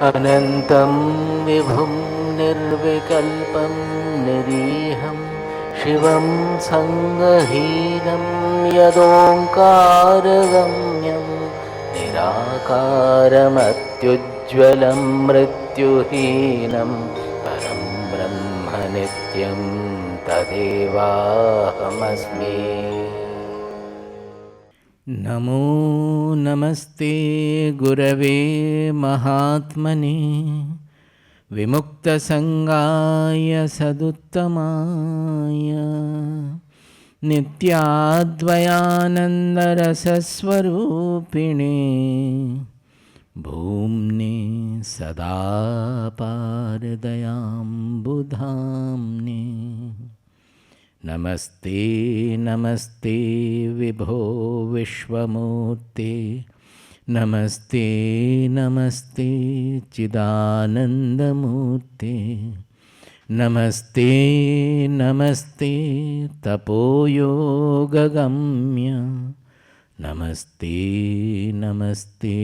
अनन्तं विभुं निर्विकल्पं निरीहं शिवं सङ्गहीनं यदोङ्कारगम्यं निराकारमत्युज्ज्वलं मृत्युहीनं परं ब्रह्म नित्यं तदेवाहमस्मि। नमो नमस्ते गुरवे महात्मने विमुक्तसङ्गाय सदुत्तमाय नित्याद्वयानन्दरसस्वरूपिणे भूम्ने सदा पारदयाम्बुधाम्ने नमस्ते नमस्ते विभो विश्वमूर्ते नमस्ते नमस्ते चिदानन्दमूर्ते नमस्ते नमस्ते तपोयोगगम्य नमस्ते नमस्ते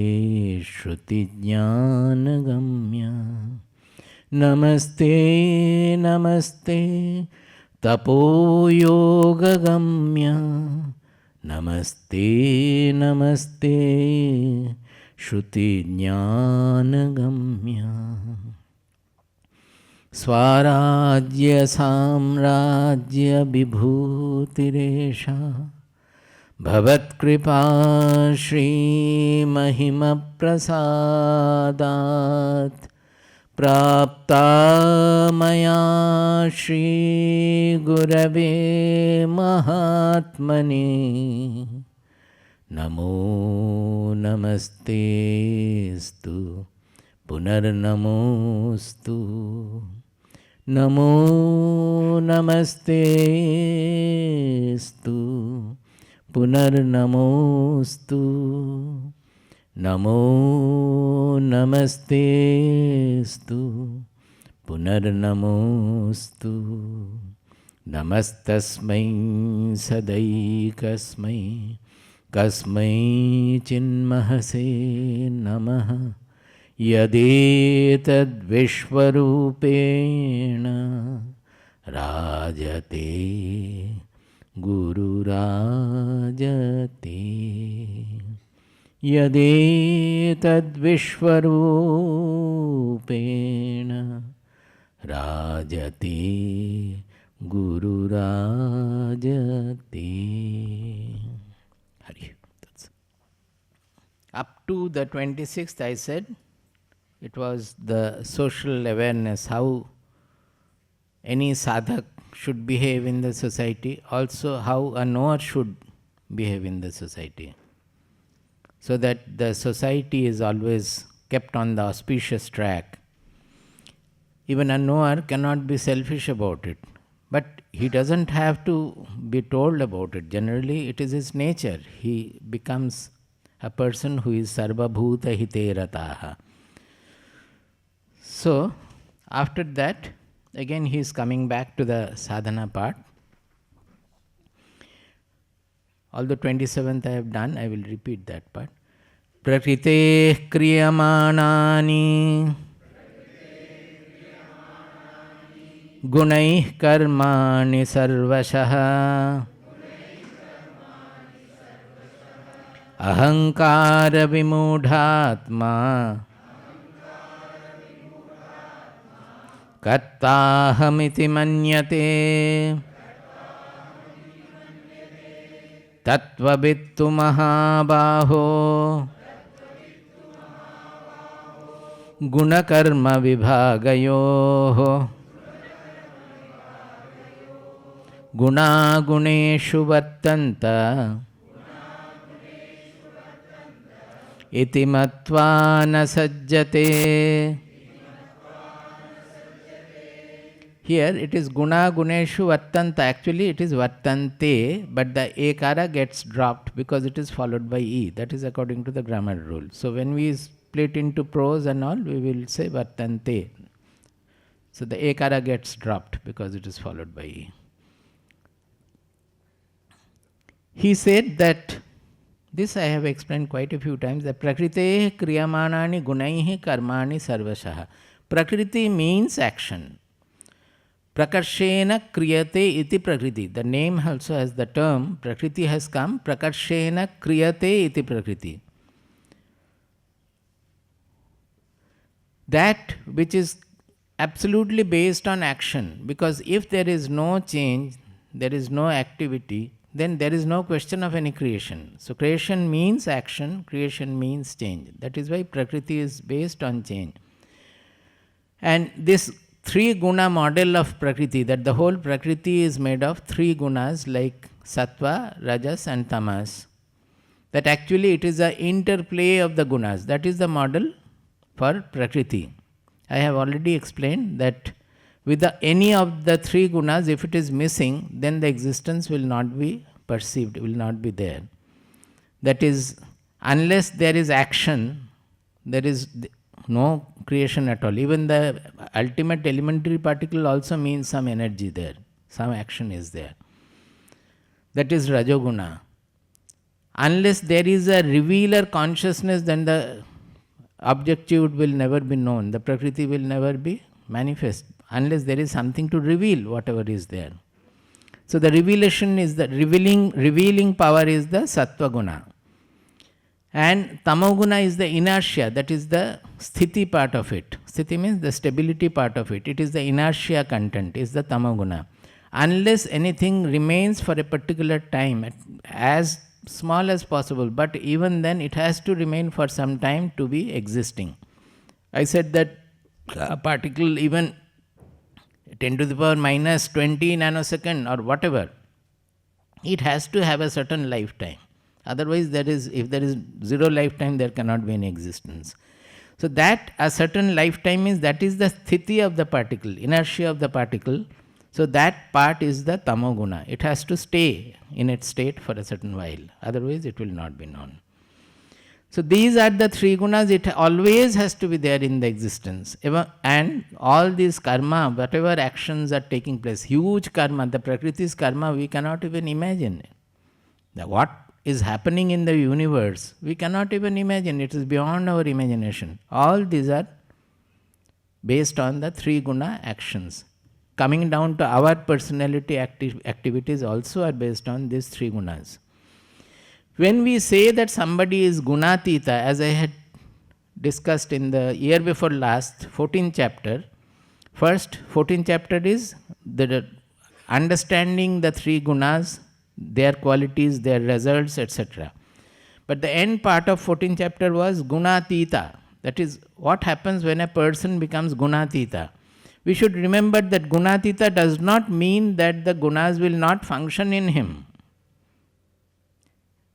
श्रुतिज्ञानगम्य नमस्ते नमस्ते तपोयोगगम्य नमस्ते नमस्ते श्रुतिज्ञानगम्य स्वाराज्य साम्राज्य विभूतिरेषा भवत्कृपा श्रीमहिमप्रसादात् प्राप्ता मया श्रीगुरवे महात्मने नमो नमस्तेस्तु पुनर्नमोस्तु नमो नमस्तेस्तु पुनर्नमोस्तु नमो नमस्तेस्तु पुनर्नमोस्तु नमस्तस्मै सदैकस्मै कस्मै चिन्महसे नमः यदेतद्विश्वरूपेण राजते गुरुराजते यदेतद्विश्वरूपेण राजते गुरुराजते। Hari. Up to the 26th I said it was the social awareness, how any sadhak should behave in the society, also how a knower should behave in the society, so that the society is always kept on the auspicious track. Even a knower cannot be selfish about it, but he doesn't have to be told about it. Generally, it is his nature. He becomes a person who is sarva bhuta hite rataha. So, after that, again he is coming back to the sadhana part. Although 27th I have done, I will repeat that part. Prakriti kriyamanani gunai karmani sarvashah ahankara vimudhatma kartahamiti manyate tattvabittu mahabaho gunakarma vibhagayoh guna guneshu vartanta iti matva na sajjate. Here it is guna guneshu vartanta. Actually it is vartante, but the ekara gets dropped because it is followed by e. That is according to the grammar rule. So when we split into prose and all, we will say vartante. So the ekara gets dropped because it is followed by e. He said that This I have explained quite a few times, that Prakrite kriyamanani gunaihi karmani sarvashaha. Prakriti means action. Prakarshena kriyate iti Prakriti. The name also has the term, Prakriti has come, Prakarshena kriyate iti Prakriti. That which is absolutely based on action, because if there is no change, there is no activity, then there is no question of any creation. So creation means action, creation means change. That is why Prakriti is based on change. And this three guna model of Prakriti, that the whole Prakriti is made of three gunas like Sattva, Rajas and Tamas. That actually it is an interplay of the gunas. That is the model for Prakriti. I have already explained that with any of the three gunas, if it is missing, then the existence will not be perceived, will not be there. That is, unless there is action, there is no creation at all. Even the ultimate elementary particle also means some energy there, some action is there. That is Rajoguna. Unless there is a revealer consciousness, then the objective will never be known. The Prakriti will never be manifest unless there is something to reveal whatever is there. So the revelation is the revealing power is the Sattva Guna. And Tamoguna is the inertia, that is the sthiti part of it. Sthiti means the stability part of it. It is the inertia content, is the Tamoguna. Unless anything remains for a particular time, as small as possible, but even then it has to remain for some time to be existing. I said that a particle even 10 to the power minus 20 nanosecond or whatever, it has to have a certain lifetime. Otherwise, if there is zero lifetime, there cannot be any existence. So that a certain lifetime means that is the sthiti of the particle, inertia of the particle. So that part is the tamoguna. It has to stay in its state for a certain while. Otherwise, it will not be known. So these are the three gunas. It always has to be there in the existence. And all these karma, whatever actions are taking place, huge karma, the Prakriti's karma, we cannot even imagine. What is happening in the universe, we cannot even imagine. It is beyond our imagination. All these are based on the three guna actions. Coming down to our personality activities also are based on these three gunas. When we say that somebody is gunatita, as I had discussed in the year before last, 14th chapter, first 14th chapter is the understanding the three gunas, their qualities, their results, etc. But the end part of 14th chapter was gunatita. That is what happens when a person becomes gunatita. We should remember that gunatita does not mean that the gunas will not function in him.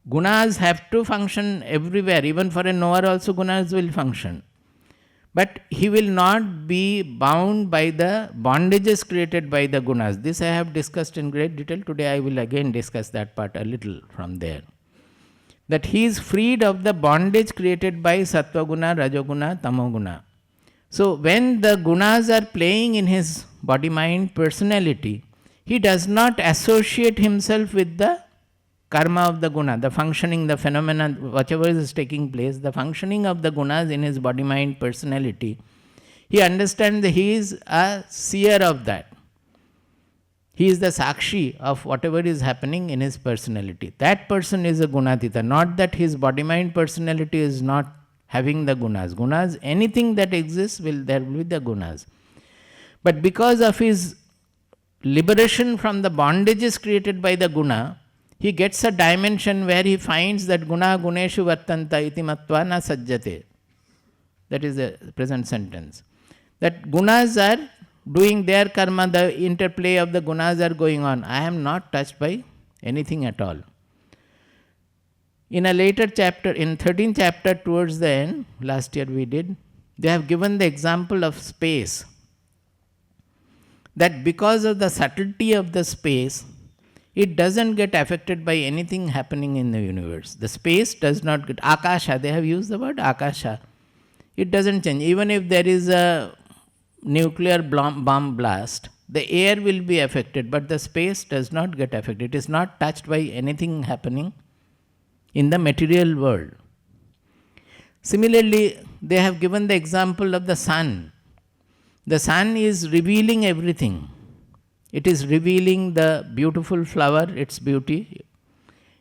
Gunas have to function everywhere. Even for a knower also gunas will function. But he will not be bound by the bondages created by the gunas. This I have discussed in great detail. Today I will again discuss that part a little from there. That he is freed of the bondage created by sattva guna, rajoguna, tamoguna. So when the gunas are playing in his body, mind, personality, he does not associate himself with the karma of the guna, the functioning, the phenomena, whatever is taking place, the functioning of the gunas in his body, mind, personality. He understands that he is a seer of that. He is the Sakshi of whatever is happening in his personality. That person is a gunatita, not that his body, mind, personality is not having the gunas. Gunas, anything that exists, there will be the gunas. But because of his liberation from the bondages created by the guna, he gets a dimension where he finds that guna guneshu vartanta iti matva na sajjate. That is the present sentence. That gunas are doing their karma, the interplay of the gunas are going on. I am not touched by anything at all. In a later chapter, in 13th chapter towards the end, last year we did, they have given the example of space. That because of the subtlety of the space, it doesn't get affected by anything happening in the universe. The space does not get, akasha, they have used the word akasha. It doesn't change. Even if there is a nuclear bomb blast, the air will be affected, but the space does not get affected. It is not touched by anything happening in the material world. Similarly, they have given the example of the sun. The sun is revealing everything. It is revealing the beautiful flower, its beauty.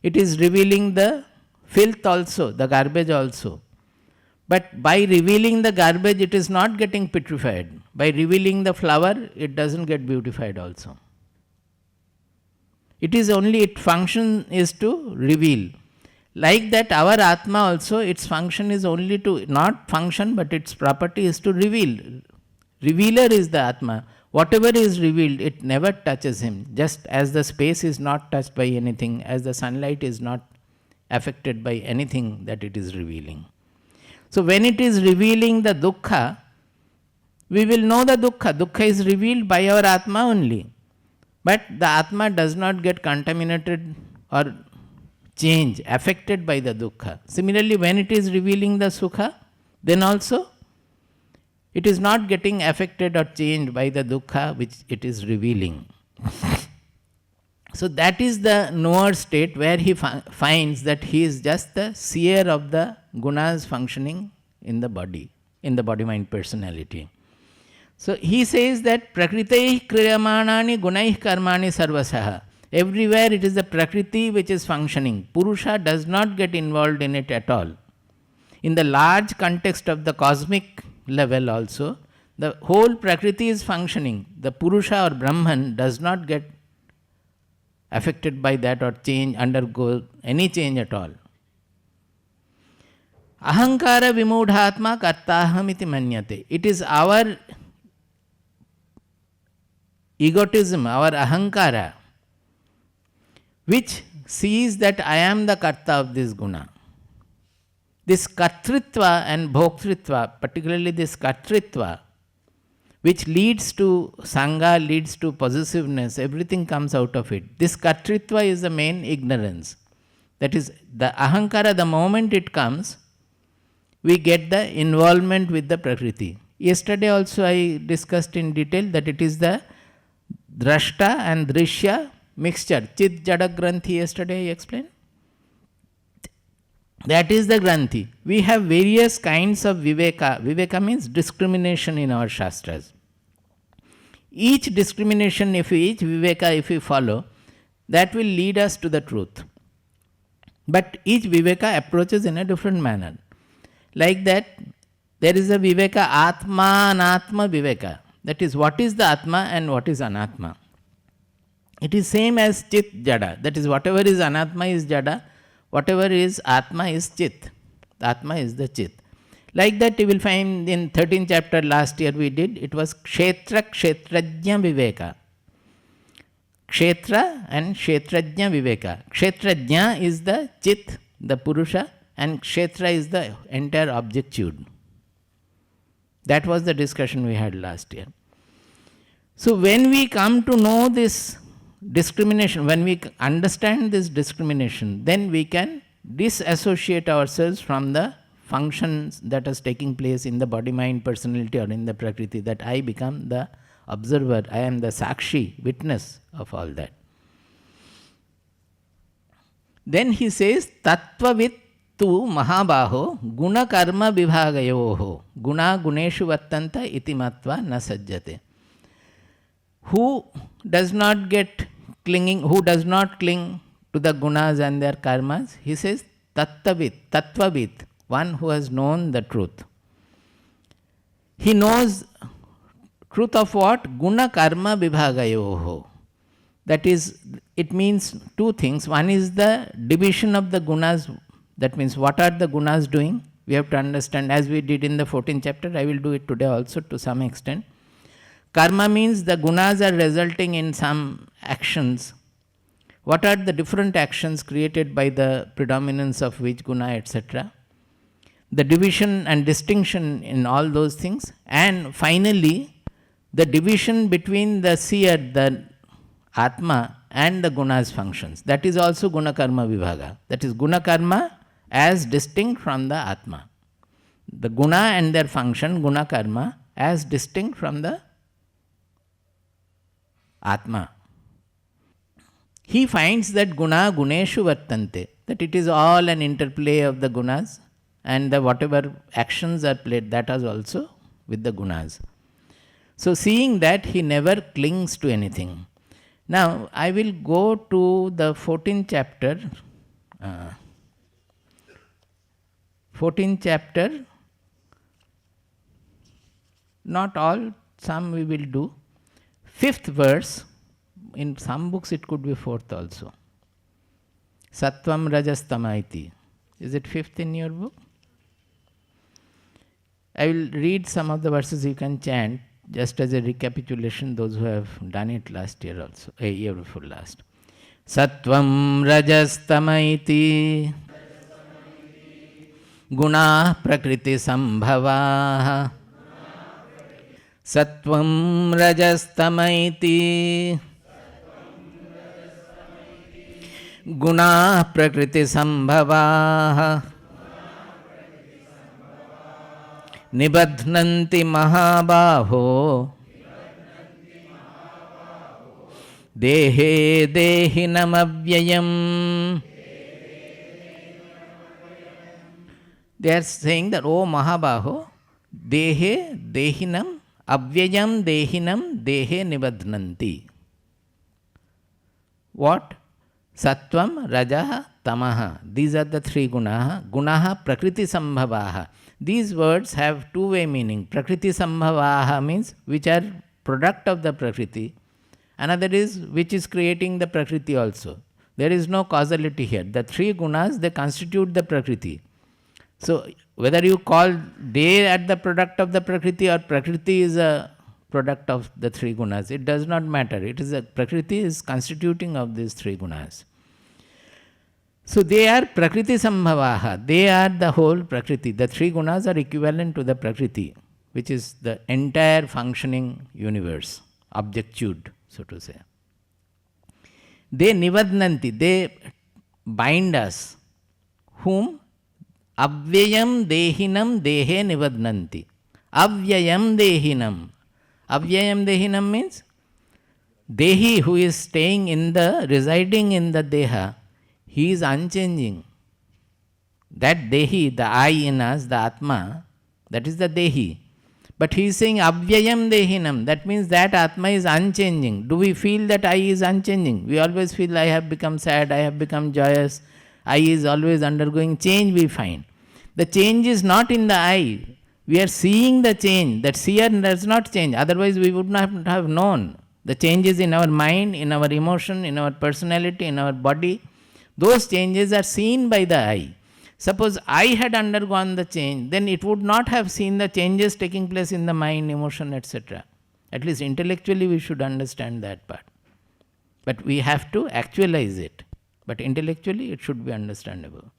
It is revealing the filth also, the garbage also. But by revealing the garbage, it is not getting petrified. By revealing the flower, it doesn't get beautified also. It is only, its function is to reveal. Like that, our Atma also, its function is only to, not function, but its property is to reveal. Revealer is the Atma. Whatever is revealed, it never touches him. Just as the space is not touched by anything, as the sunlight is not affected by anything that it is revealing. So when it is revealing the dukkha, we will know the dukkha. Dukkha is revealed by our Atma only. But the Atma does not get contaminated or changed, affected by the dukkha. Similarly, when it is revealing the sukha, then also it is not getting affected or changed by the dukkha which it is revealing. So that is the knower state where he finds that he is just the seer of the gunas functioning in the body-mind personality. So he says that Prakriti kriyamanani gunaih karmani sarvasaha. Everywhere it is the Prakriti which is functioning. Purusha does not get involved in it at all. In the large context of the cosmic level also, the whole Prakriti is functioning. The Purusha or Brahman does not get affected by that or undergo any change at all. Ahankara vimudhatma kartaham iti manyate. It is our egotism, our ahankara, which sees that I am the karta of this guna. This kartritva and bhoktritva, particularly this kartritva, which leads to sangha, leads to possessiveness, everything comes out of it. This kartritva is the main ignorance. That is, the ahankara, the moment it comes, we get the involvement with the Prakriti. Yesterday also I discussed in detail that it is the drashta and drishya mixture. Chit jada granthi, yesterday I explained. That is the granthi. We have various kinds of viveka. Viveka means discrimination in our shastras. Each discrimination, each viveka, if we follow, that will lead us to the truth. But each viveka approaches in a different manner. Like that, there is a viveka, atma, anatma viveka. That is, what is the atma and what is anatma. It is same as chit jada. That is, whatever is anatma is jada, whatever is atma is chit. The atma is the chit. Like that you will find in 13th chapter last year we did, it was kshetra kshetrajna viveka. Kshetra and kshetrajna viveka. Kshetrajna is the chit, the purusha, and kshetra is the entire objectude. That was the discussion we had last year. So when we come to know this discrimination, when we understand this discrimination, then we can disassociate ourselves from the functions that is taking place in the body-mind personality or in the Prakriti, that I become the observer, I am the Sakshi, witness of all that. Then he says, Tattvavit tu mahabaho guna karma vibhagayoho guna guneshu vattanta iti matva na sajjate. Who does not get clinging, who does not cling to the gunas and their karmas? He says, tattvavit, one who has known the truth. He knows truth of what? Guna karma vibhagayoho. That is, it means two things. One is the division of the gunas. That means, what are the gunas doing? We have to understand, as we did in the 14th chapter, I will do it today also to some extent. Karma means the gunas are resulting in some actions. What are the different actions created by the predominance of which guna, etc.? The division and distinction in all those things. And finally, the division between the seer, the Atma, and the gunas functions. That is also guna karma vibhaga. That is guna karma as distinct from the Atma. The guna and their function, guna karma, as distinct from the Atma. He finds that guna guneshu vattante. that it is all an interplay of the gunas, and the whatever actions are played, that is also with the gunas. So seeing that, he never clings to anything. Now I will go to the 14th chapter. 14th chapter, not all, some we will do. 5th verse, in some books it could be 4th also. Sattvam rajas tamaiti. Is it 5th in your book? I will read some of the verses, you can chant, just as a recapitulation, those who have done it last year also, a year before last. Sattvam rajas tamaiti guna prakriti sambhavaha. Sattvam rajas tamaiti guna prakriti sambhavaha. Nibadhnanti mahabaho dehe dehinam avyayam. They are saying that, O Mahabaho, dehe dehinam avyayam dehinam dehe nibadhnanti. What? Sattvam, Rajaha, Tamaha. These are the three gunaha. Gunaha prakriti sambhavaha. These words have two-way meaning. Prakriti sambhavaha means which are product of the Prakriti. Another is which is creating the Prakriti also. There is no causality here. The three gunas, they constitute the Prakriti. So whether you call they are the product of the Prakriti or Prakriti is a product of the three gunas, it does not matter. It is a Prakriti is constituting of these three gunas. So they are Prakriti sambhavaha. They are the whole Prakriti. The three gunas are equivalent to the Prakriti, which is the entire functioning universe, objectude, so to say. They nivadnanti, they bind us. Whom? Avyayam dehinam dehe nivadnanti. Avyayam dehinam. Avyayam dehinam means dehi, who is staying in the, residing in the deha, he is unchanging. That dehi, the I in us, the Atma, that is the dehi. But he is saying avyayam dehinam. That means that Atma is unchanging. Do we feel that I is unchanging? We always feel I have become sad, I have become joyous. I is always undergoing change, we find. The change is not in the I. We are seeing the change. That seer does not change. Otherwise we would not have known. The changes in our mind, in our emotion, in our personality, in our body. Those changes are seen by the I. Suppose I had undergone the change, then it would not have seen the changes taking place in the mind, emotion, etc. At least intellectually we should understand that part. But we have to actualize it. But intellectually it should be understandable.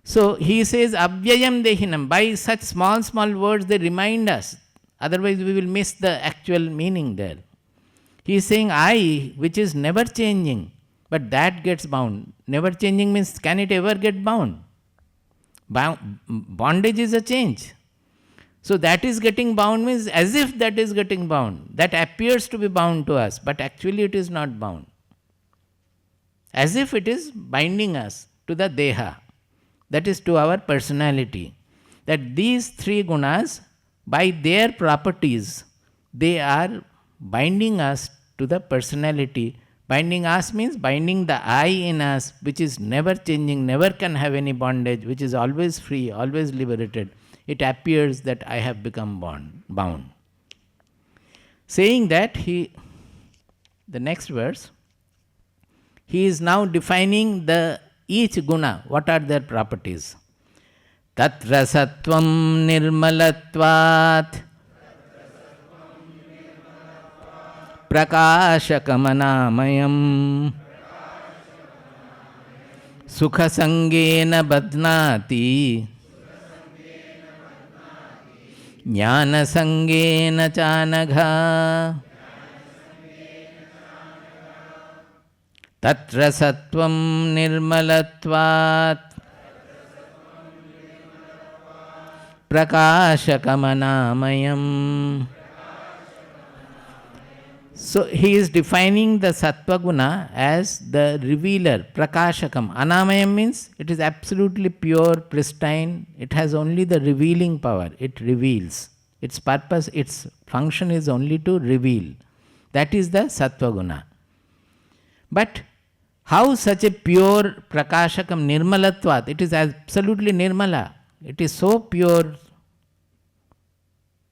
So he says, Avyayam dehinam. By such small words they remind us. Otherwise we will miss the actual meaning there. He is saying I, which is never changing, but that gets bound. Never changing means, can it ever get bound? Bondage is a change. So that is getting bound means as if that is getting bound. That appears to be bound to us, but actually it is not bound. As if it is binding us to the deha, that is to our personality. That these three gunas, by their properties, they are binding us to the personality. Binding us means binding the I in us, which is never changing, never can have any bondage, which is always free, always liberated. It appears that I have become bound. Saying that, the next verse, he is now defining each guna, what are their properties. Tatra sattvam nirmalatvat prakashakamanayam sukha sangena badnati jnana sangena chanagha. Tatra sattvam nirmalatvat prakashakamanayam So he is defining the Sattva Guna as the revealer, Prakashakam. Anamayam means it is absolutely pure, pristine. It has only the revealing power. It reveals. Its purpose, its function is only to reveal. That is the Sattva Guna. But how such a pure Prakashakam Nirmalatvat? It is absolutely Nirmala. It is so pure.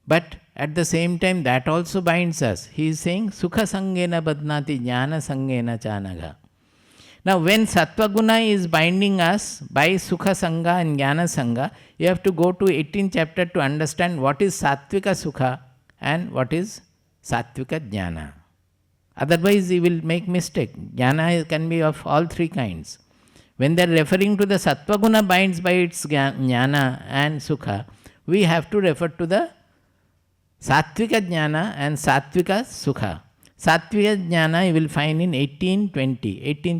But at the same time, that also binds us. He is saying, Sukha Sangena Badnati Jnana Sangena Chanaga. Now, when Sattva Guna is binding us by Sukha Sangha and Jnana Sangha, you have to go to 18th chapter to understand what is Sattvika Sukha and what is Sattvika Jnana. Otherwise, you will make mistake. Jnana can be of all three kinds. When they are referring to the Sattva Guna binds by its Jnana and Sukha, we have to refer to the Sattvika Jnana and Sattvika Sukha. Sattvika Jnana you will find in 18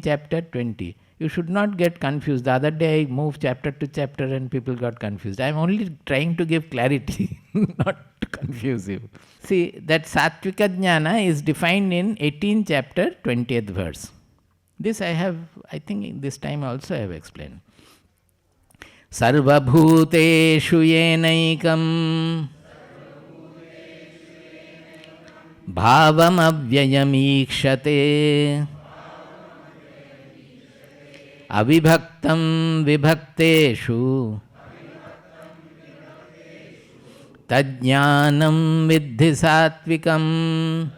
chapter 20. You should not get confused. The other day I moved chapter to chapter and people got confused. I am only trying to give clarity, not to confuse you. See, that Sattvika Jnana is defined in 18 chapter 20th verse. This I think this time also I have explained. Sarva bhuteshu yenaikam bhavam avyayamikshate avibhaktam vibhakteshu tajnanam viddhi sattvikam.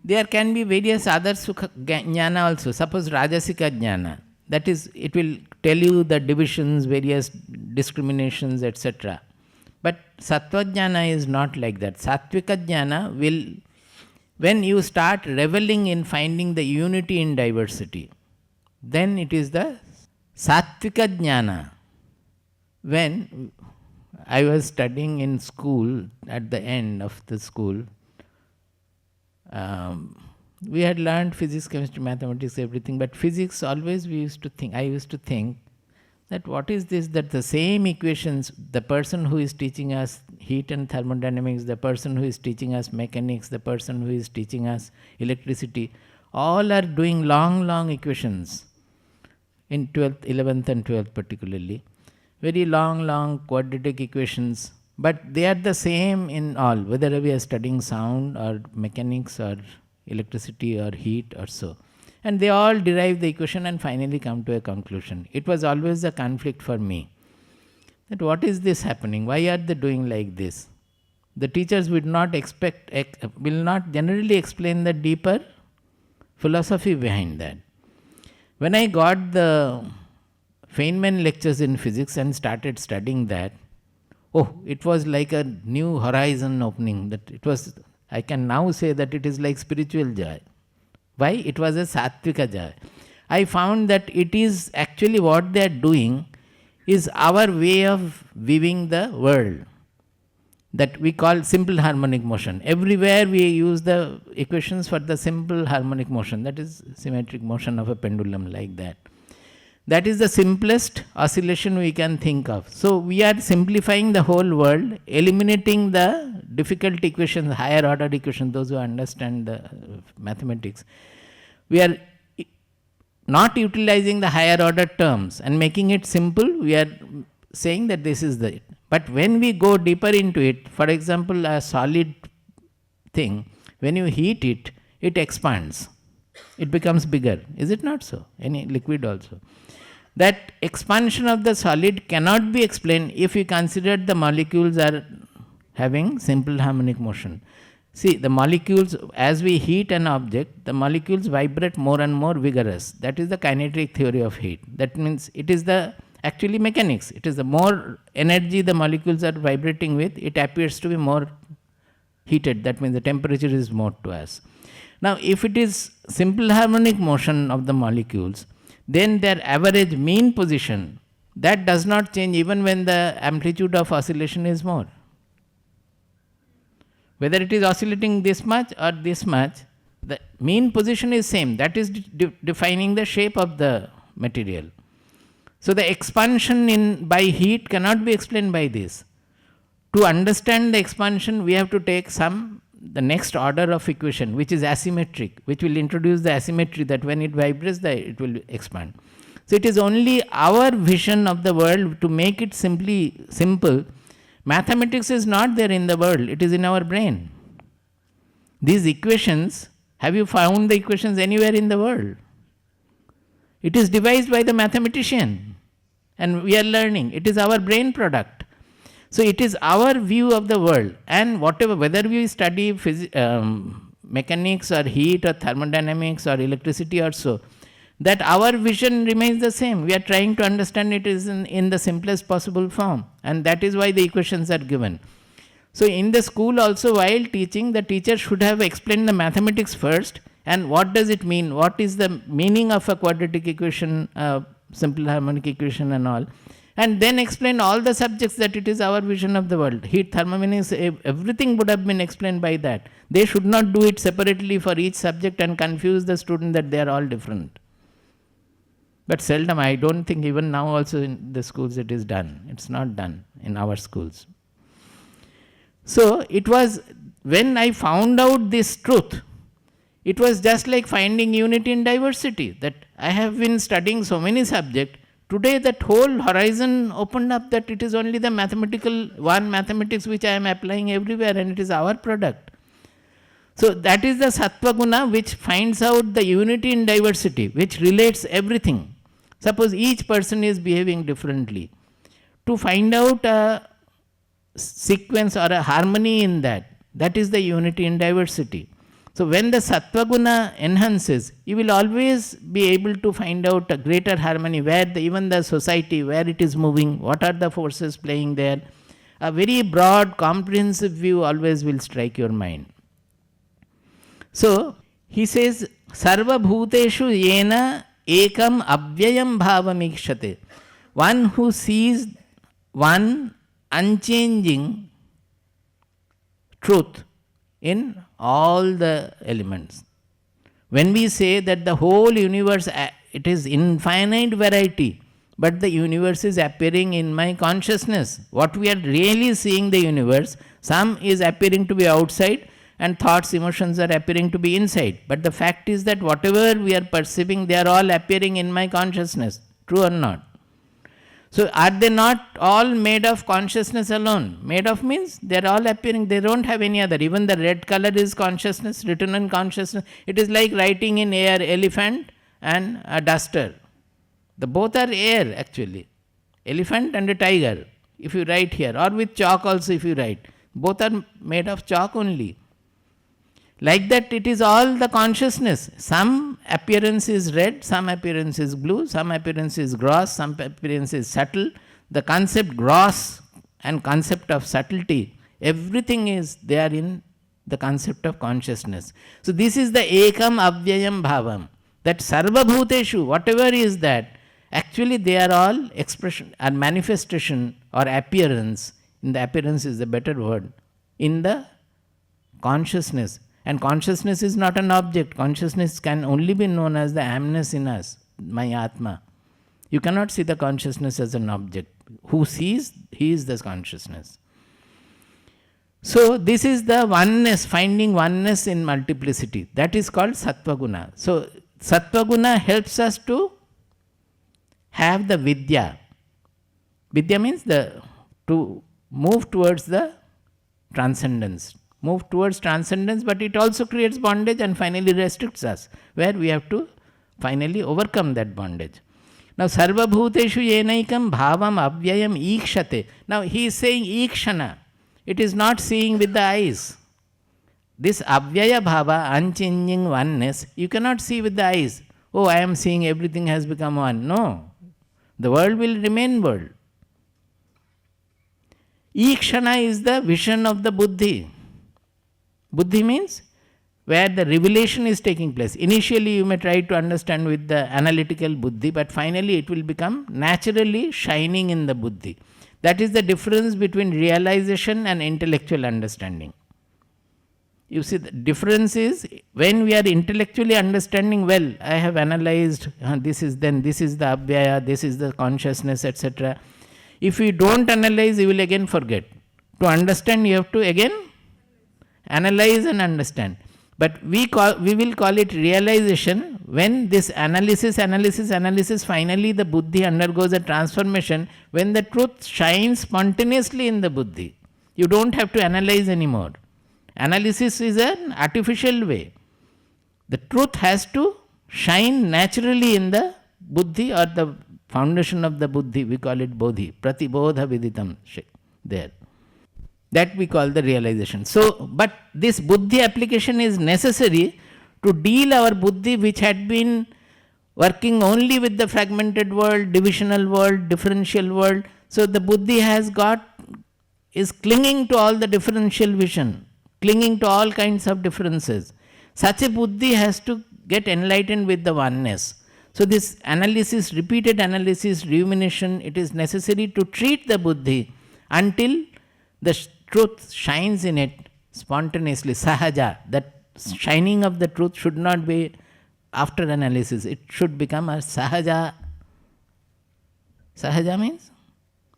There can be various other sukha jnana also. Suppose rajasika jnana. That is, it will tell you the divisions, various discriminations, etc. But sattva jnana is not like that. Sattvika jnana will, when you start reveling in finding the unity in diversity, then it is the sattvika jnana. When I was studying in school, at the end of the school, we had learned physics, chemistry, mathematics, everything, but physics always I used to think that what is this, that the same equations, the person who is teaching us heat and thermodynamics, the person who is teaching us mechanics, the person who is teaching us electricity, all are doing long equations in 12th, 11th and 12th particularly. Very long quadratic equations, but they are the same in all, whether we are studying sound or mechanics or electricity or heat or so. And they all derive the equation and finally come to a conclusion. It was always a conflict for me. That what is this happening? Why are they doing like this? The teachers will not generally explain the deeper philosophy behind that. When I got the Feynman lectures in physics and started studying that, it was like a new horizon opening. That it was, I can now say that it is like spiritual joy. Why? It was a sattvika joy. I found that it is actually what they are doing is our way of viewing the world, that we call simple harmonic motion. Everywhere we use the equations for the simple harmonic motion, that is symmetric motion of a pendulum, like that. That is the simplest oscillation we can think of. So we are simplifying the whole world, eliminating the difficult equations, higher order equations, those who understand the mathematics. We are not utilizing the higher order terms and making it simple. We are saying that this is the... But when we go deeper into it, for example, a solid thing, when you heat it, it expands. It becomes bigger. Is it not so? Any liquid also. That expansion of the solid cannot be explained if we consider the molecules are having simple harmonic motion. See, the molecules, as we heat an object, the molecules vibrate more and more vigorous. That is the kinetic theory of heat. That means it is the actually mechanics. It is the more energy the molecules are vibrating with, it appears to be more heated. That means the temperature is more to us. Now, if it is simple harmonic motion of the molecules, then their average mean position, that does not change even when the amplitude of oscillation is more. Whether it is oscillating this much or this much, the mean position is same. That is defining the shape of the material. So the expansion by heat cannot be explained by this. To understand the expansion, we have to take the next order of equation, which is asymmetric, which will introduce the asymmetry that when it vibrates, it will expand. So it is only our vision of the world to make it simple. Mathematics is not there in the world, it is in our brain. These equations, have you found the equations anywhere in the world? It is devised by the mathematician, and we are learning. It is our brain product. So it is our view of the world, and whether we study mechanics or heat or thermodynamics or electricity or so, that our vision remains the same. We are trying to understand it is in the simplest possible form, and that is why the equations are given. So in the school also, while teaching, the teacher should have explained the mathematics first, and what does it mean, what is the meaning of a quadratic equation, simple harmonic equation and all, and then explain all the subjects that it is our vision of the world. Heat, thermodynamics, everything would have been explained by that. They should not do it separately for each subject and confuse the student that they are all different. But seldom, I don't think even now also in the schools it is done. It's not done in our schools. So it was when I found out this truth, it was just like finding unity in diversity, that I have been studying so many subjects. Today that whole horizon opened up, that it is only the mathematics which I am applying everywhere, and it is our product. So that is the Sattva Guna which finds out the unity in diversity, which relates everything. Suppose each person is behaving differently. To find out a sequence or a harmony in that is the unity in diversity. So when the Sattva Guna enhances, you will always be able to find out a greater harmony, where even the society, where it is moving, what are the forces playing there. A very broad, comprehensive view always will strike your mind. So he says, Sarva Bhuteshu Yena Ekam Avyayam Bhavam Ikshate. One who sees one unchanging truth in all the elements. When we say that the whole universe, it is infinite variety, but the universe is appearing in my consciousness. What we are really seeing the universe, some is appearing to be outside, and thoughts, emotions are appearing to be inside. But the fact is that whatever we are perceiving, they are all appearing in my consciousness. True or not? So are they not all made of consciousness alone? Made of means they are all appearing, they don't have any other. Even the red color is consciousness, written in consciousness. It is like writing in air, elephant and a duster. The both are air actually. Elephant and a tiger, if you write here, or with chalk also if you write. Both are made of chalk only. Like that, it is all the consciousness. Some appearance is red, some appearance is blue, some appearance is gross, some appearance is subtle. The concept gross and concept of subtlety, everything is there in the concept of consciousness. So this is the Ekam Avyayam Bhavam. That Sarva Bhuteshu, whatever is that, actually they are all expression or manifestation or appearance. In the appearance is the better word. In the consciousness. And consciousness is not an object. Consciousness can only be known as the amness in us, my Atma. You cannot see the consciousness as an object. Who sees, he is the consciousness. So this is the oneness, finding oneness in multiplicity. That is called Sattva Guna. So Sattva Guna helps us to have the Vidya. Vidya means to move towards the transcendence. Move towards transcendence, but it also creates bondage and finally restricts us, where we have to finally overcome that bondage. Now, Sarva Bhuteshu Yenaikam Bhavam Avyayam Ikshate. Now, he is saying Ikshana. It is not seeing with the eyes. This Avyaya Bhava, unchanging oneness, you cannot see with the eyes. Oh, I am seeing everything has become one. No. The world will remain world. Ikshana is the vision of the Buddhi. Buddhi means where the revelation is taking place. Initially you may try to understand with the analytical Buddhi, but finally it will become naturally shining in the Buddhi. That is the difference between realization and intellectual understanding. You see, the difference is when we are intellectually understanding, well, I have analyzed, this is the Abhyaya, this is the consciousness, etc. If you don't analyze, you will again forget. To understand, you have to again analyze and understand. But we will call it realization when this analysis, finally the buddhi undergoes a transformation, when the truth shines spontaneously in the buddhi. You don't have to analyze anymore. Analysis is an artificial way. The truth has to shine naturally in the buddhi or the foundation of the buddhi. We call it bodhi, pratibodha viditam there. That we call the realization. So, but this buddhi application is necessary to deal our buddhi, which had been working only with the fragmented world, divisional world, differential world. So the buddhi is clinging to all the differential vision, clinging to all kinds of differences. Such a buddhi has to get enlightened with the oneness. So this analysis, repeated analysis, rumination, it is necessary to treat the buddhi until the truth shines in it spontaneously, sahaja. That shining of the truth should not be after analysis. It should become a sahaja. Sahaja means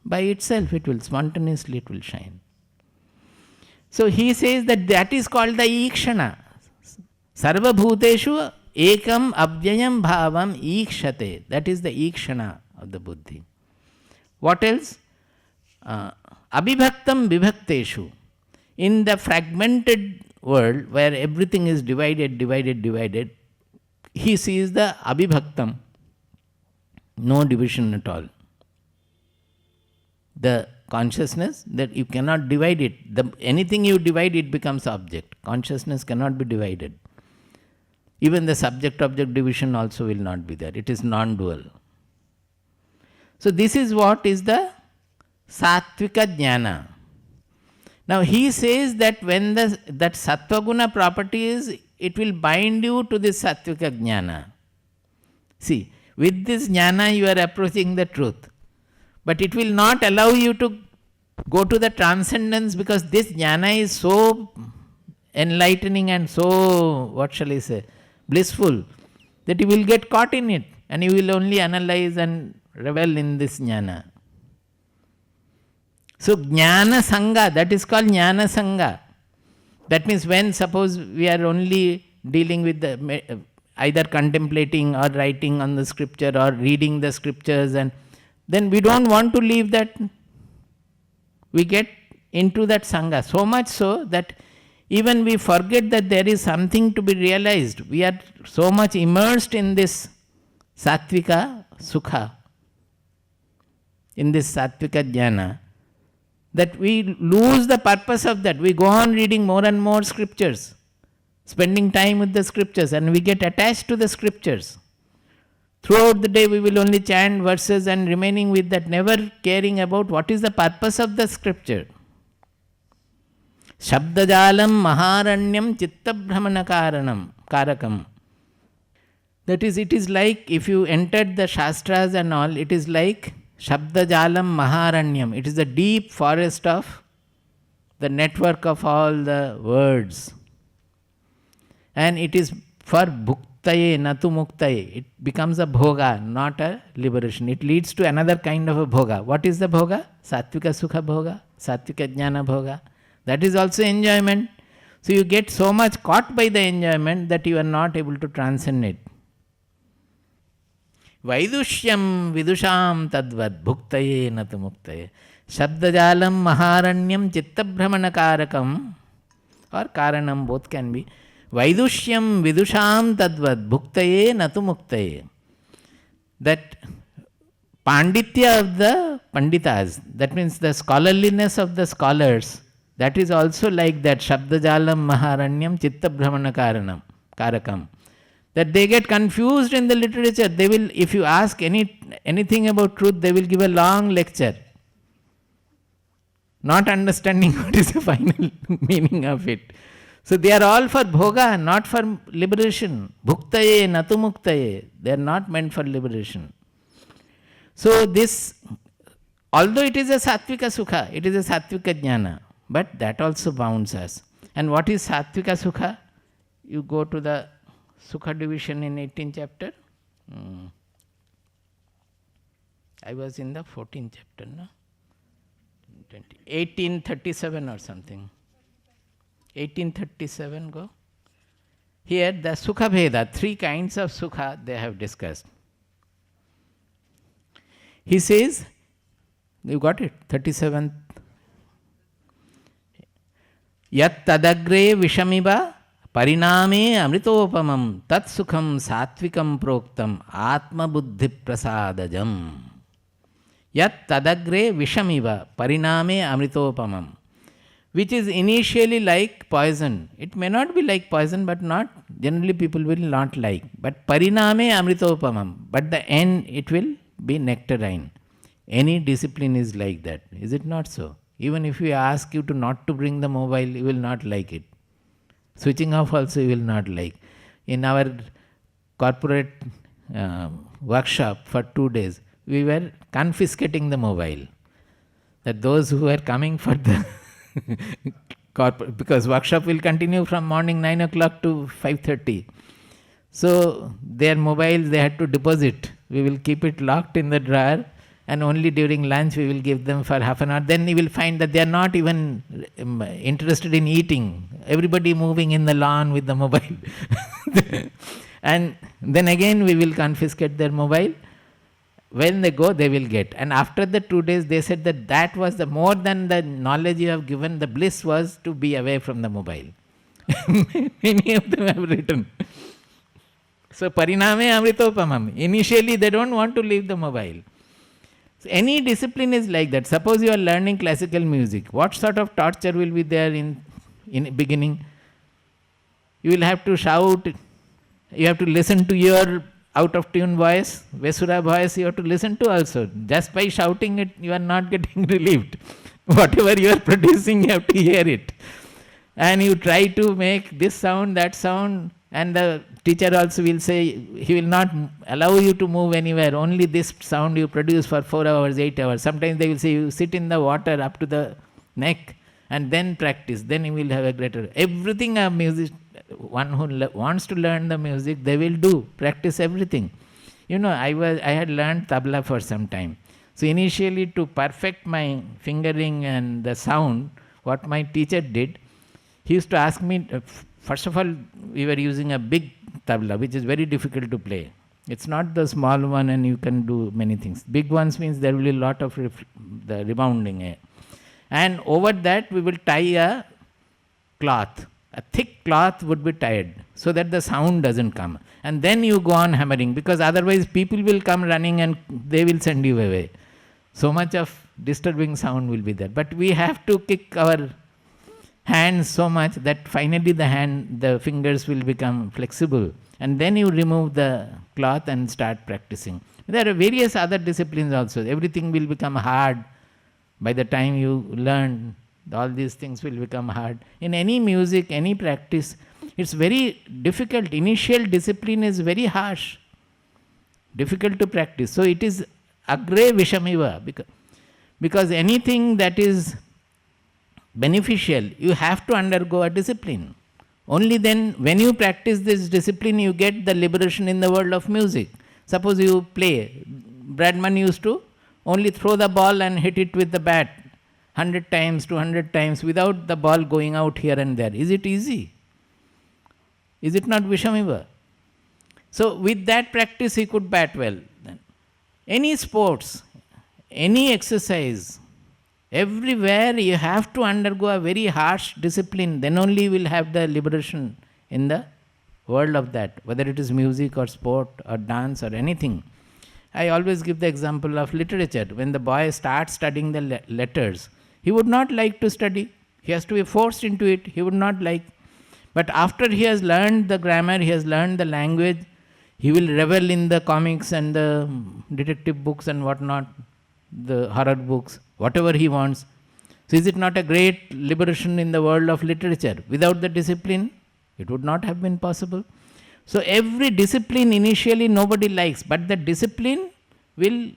by itself it will spontaneously it will shine. So he says that is called the ikshana. Sarva bhuteshu ekam avyayam bhavam ikshate. That is the ikshana of the buddhi. What else? Abhibhaktam vibhakteshu. In the fragmented world where everything is divided, he sees the abhibhaktam, no division at all. The consciousness that you cannot divide it. Anything you divide, it becomes object. Consciousness cannot be divided. Even the subject-object division also will not be there. It is non-dual. So this is what is the Sattvika Jnana. Now he says that when that Sattva Guna property is, it will bind you to this Sattvika Jnana. See, with this Jnana you are approaching the truth. But it will not allow you to go to the transcendence, because this Jnana is so enlightening and so, what shall I say, blissful, that you will get caught in it and you will only analyze and revel in this Jnana. So Jnana Sangha, that is called Jnana Sangha. That means when suppose we are only dealing with either contemplating or writing on the scripture or reading the scriptures, and then we don't want to leave that. We get into that Sangha, so much so that even we forget that there is something to be realized. We are so much immersed in this Sattvika Sukha, in this Sattvika Jnana, that we lose the purpose of that. We go on reading more and more scriptures, spending time with the scriptures, and we get attached to the scriptures. Throughout the day we will only chant verses and remaining with that, never caring about what is the purpose of the scripture. Shabdajalam maharanyam chittabhramana karakam. That is, it is like if you entered the Shastras and all, it is like Shabdajalam maharanyam. It is the deep forest of the network of all the words. And it is for bhuktaye, natu muktaye. It becomes a bhoga, not a liberation. It leads to another kind of a bhoga. What is the bhoga? Sattvika sukha bhoga, sattvika jnana bhoga. That is also enjoyment. So you get so much caught by the enjoyment that you are not able to transcend it. Vaidushyam vidusham tadvad bhuktaye natu muktaye. Shabdajalam maharanyam chittabhramana karakam, or karanam, both can be. Vaidushyam vidusham tadvad bhuktaye natu muktaye. That panditya of the panditas, that means the scholarliness of the scholars, that is also like that Shabdajalam maharanyam chittabhramana karakam. That they get confused in the literature. They will, if you ask anything about truth, they will give a long lecture, not understanding what is the final meaning of it. So they are all for bhoga, not for liberation. Bhuktaye, natu muktaye. They are not meant for liberation. So this, although it is a sattvika sukha, it is a sattvika jnana, but that also bounds us. And what is sattvika sukha? You go to the Sukha division in 18th chapter. I was in the 14th chapter, no? 1837 or something. 1837, go. Here the Sukha Bheda, 3 kinds of Sukha they have discussed. He says, you got it, 37th. Yat tadagre vishamiva pariname amritopamam tat sukham satvikam proktam atma buddhi prasadajam. Yat tadagre vishamiva pariname amritopamam, which is initially like poison. It may not be like poison, but not, generally people will not like. But pariname amritopamam, but the end it will be nectarine. Any discipline is like that, is it not so? Even if we ask you to not to bring the mobile, you will not like it. Switching off also you will not like. In our corporate workshop for 2 days, we were confiscating the mobile. That those who were coming for the corporate, because workshop will continue from morning 9 o'clock to 5:30. So their mobiles they had to deposit. We will keep it locked in the drawer, and only during lunch we will give them for half an hour. Then you will find that they are not even interested in eating. Everybody moving in the lawn with the mobile. And then again we will confiscate their mobile. When they go, they will get. And after the 2 days, they said that that was the more than the knowledge you have given, the bliss was to be away from the mobile. Many of them have written. So, pariname amritopamam. Initially, they don't want to leave the mobile. So, any discipline is like that. Suppose you are learning classical music. What sort of torture will be there in beginning? You will have to shout. You have to listen to your out of tune voice, Vesura voice, you have to listen to also. Just by shouting it, you are not getting relieved. Whatever you are producing, you have to hear it. And you try to make this sound, that sound, and the teacher also will say, he will not allow you to move anywhere. Only this sound you produce for 4 hours, 8 hours. Sometimes they will say, you sit in the water up to the neck and then practice. Then you will have a greater. Everything a music. One who wants to learn the music, they will do, practice everything. You know, I had learned tabla for some time. So initially to perfect my fingering and the sound, what my teacher did, he used to ask me, first of all, we were using a big tabla, which is very difficult to play. It's not the small one and you can do many things. Big ones means there will be a lot of the rebounding. And over that we will tie a cloth. A thick cloth would be tied so that the sound doesn't come. And then you go on hammering, because otherwise people will come running and they will send you away. So much of disturbing sound will be there. But we have to kick our hands so much that finally the fingers will become flexible. And then you remove the cloth and start practicing. There are various other disciplines also. Everything will become hard by the time you learn. All these things will become hard. In any music, any practice, it's very difficult. Initial discipline is very harsh, difficult to practice. So it is agre vishamiva, because anything that is beneficial, you have to undergo a discipline. Only then, when you practice this discipline, you get the liberation in the world of music. Suppose you play. Bradman used to only throw the ball and hit it with the bat 100 times, 200 times without the ball going out here and there. Is it easy? Is it not Vishamiva? So with that practice he could bat well. Then any sports, any exercise, everywhere you have to undergo a very harsh discipline. Then only you will have the liberation in the world of that, whether it is music or sport or dance or anything. I always give the example of literature. When the boy starts studying the letters, he would not like to study. He has to be forced into it. He would not like. But after he has learned the grammar, he has learned the language, he will revel in the comics and the detective books and whatnot, the horror books, whatever he wants. So is it not a great liberation in the world of literature? Without the discipline, it would not have been possible. So every discipline initially nobody likes, but the discipline will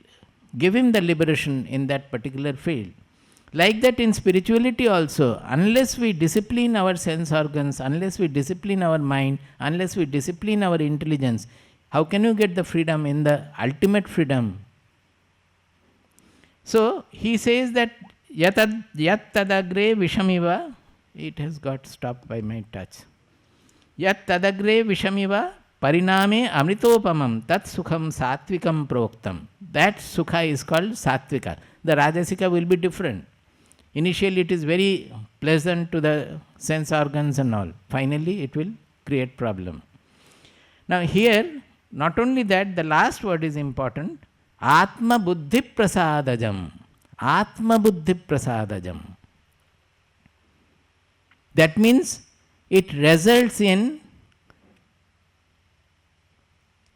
give him the liberation in that particular field. Like that in spirituality also, unless we discipline our sense organs, unless we discipline our mind, unless we discipline our intelligence, how can you get the freedom in the ultimate freedom? So he says that yat tadagre vishamiva, it has got stopped by my touch. Yat tadagre vishamiva pariname amritopamam tat sukham satvikam proktam. That sukha is called satvika. The rajasika will be different. Initially it is very pleasant to the sense organs and all. Finally it will create problem. Now here, not only that, the last word is important. Atma buddhi prasadajam. Atma buddhi prasadajam. That means it results in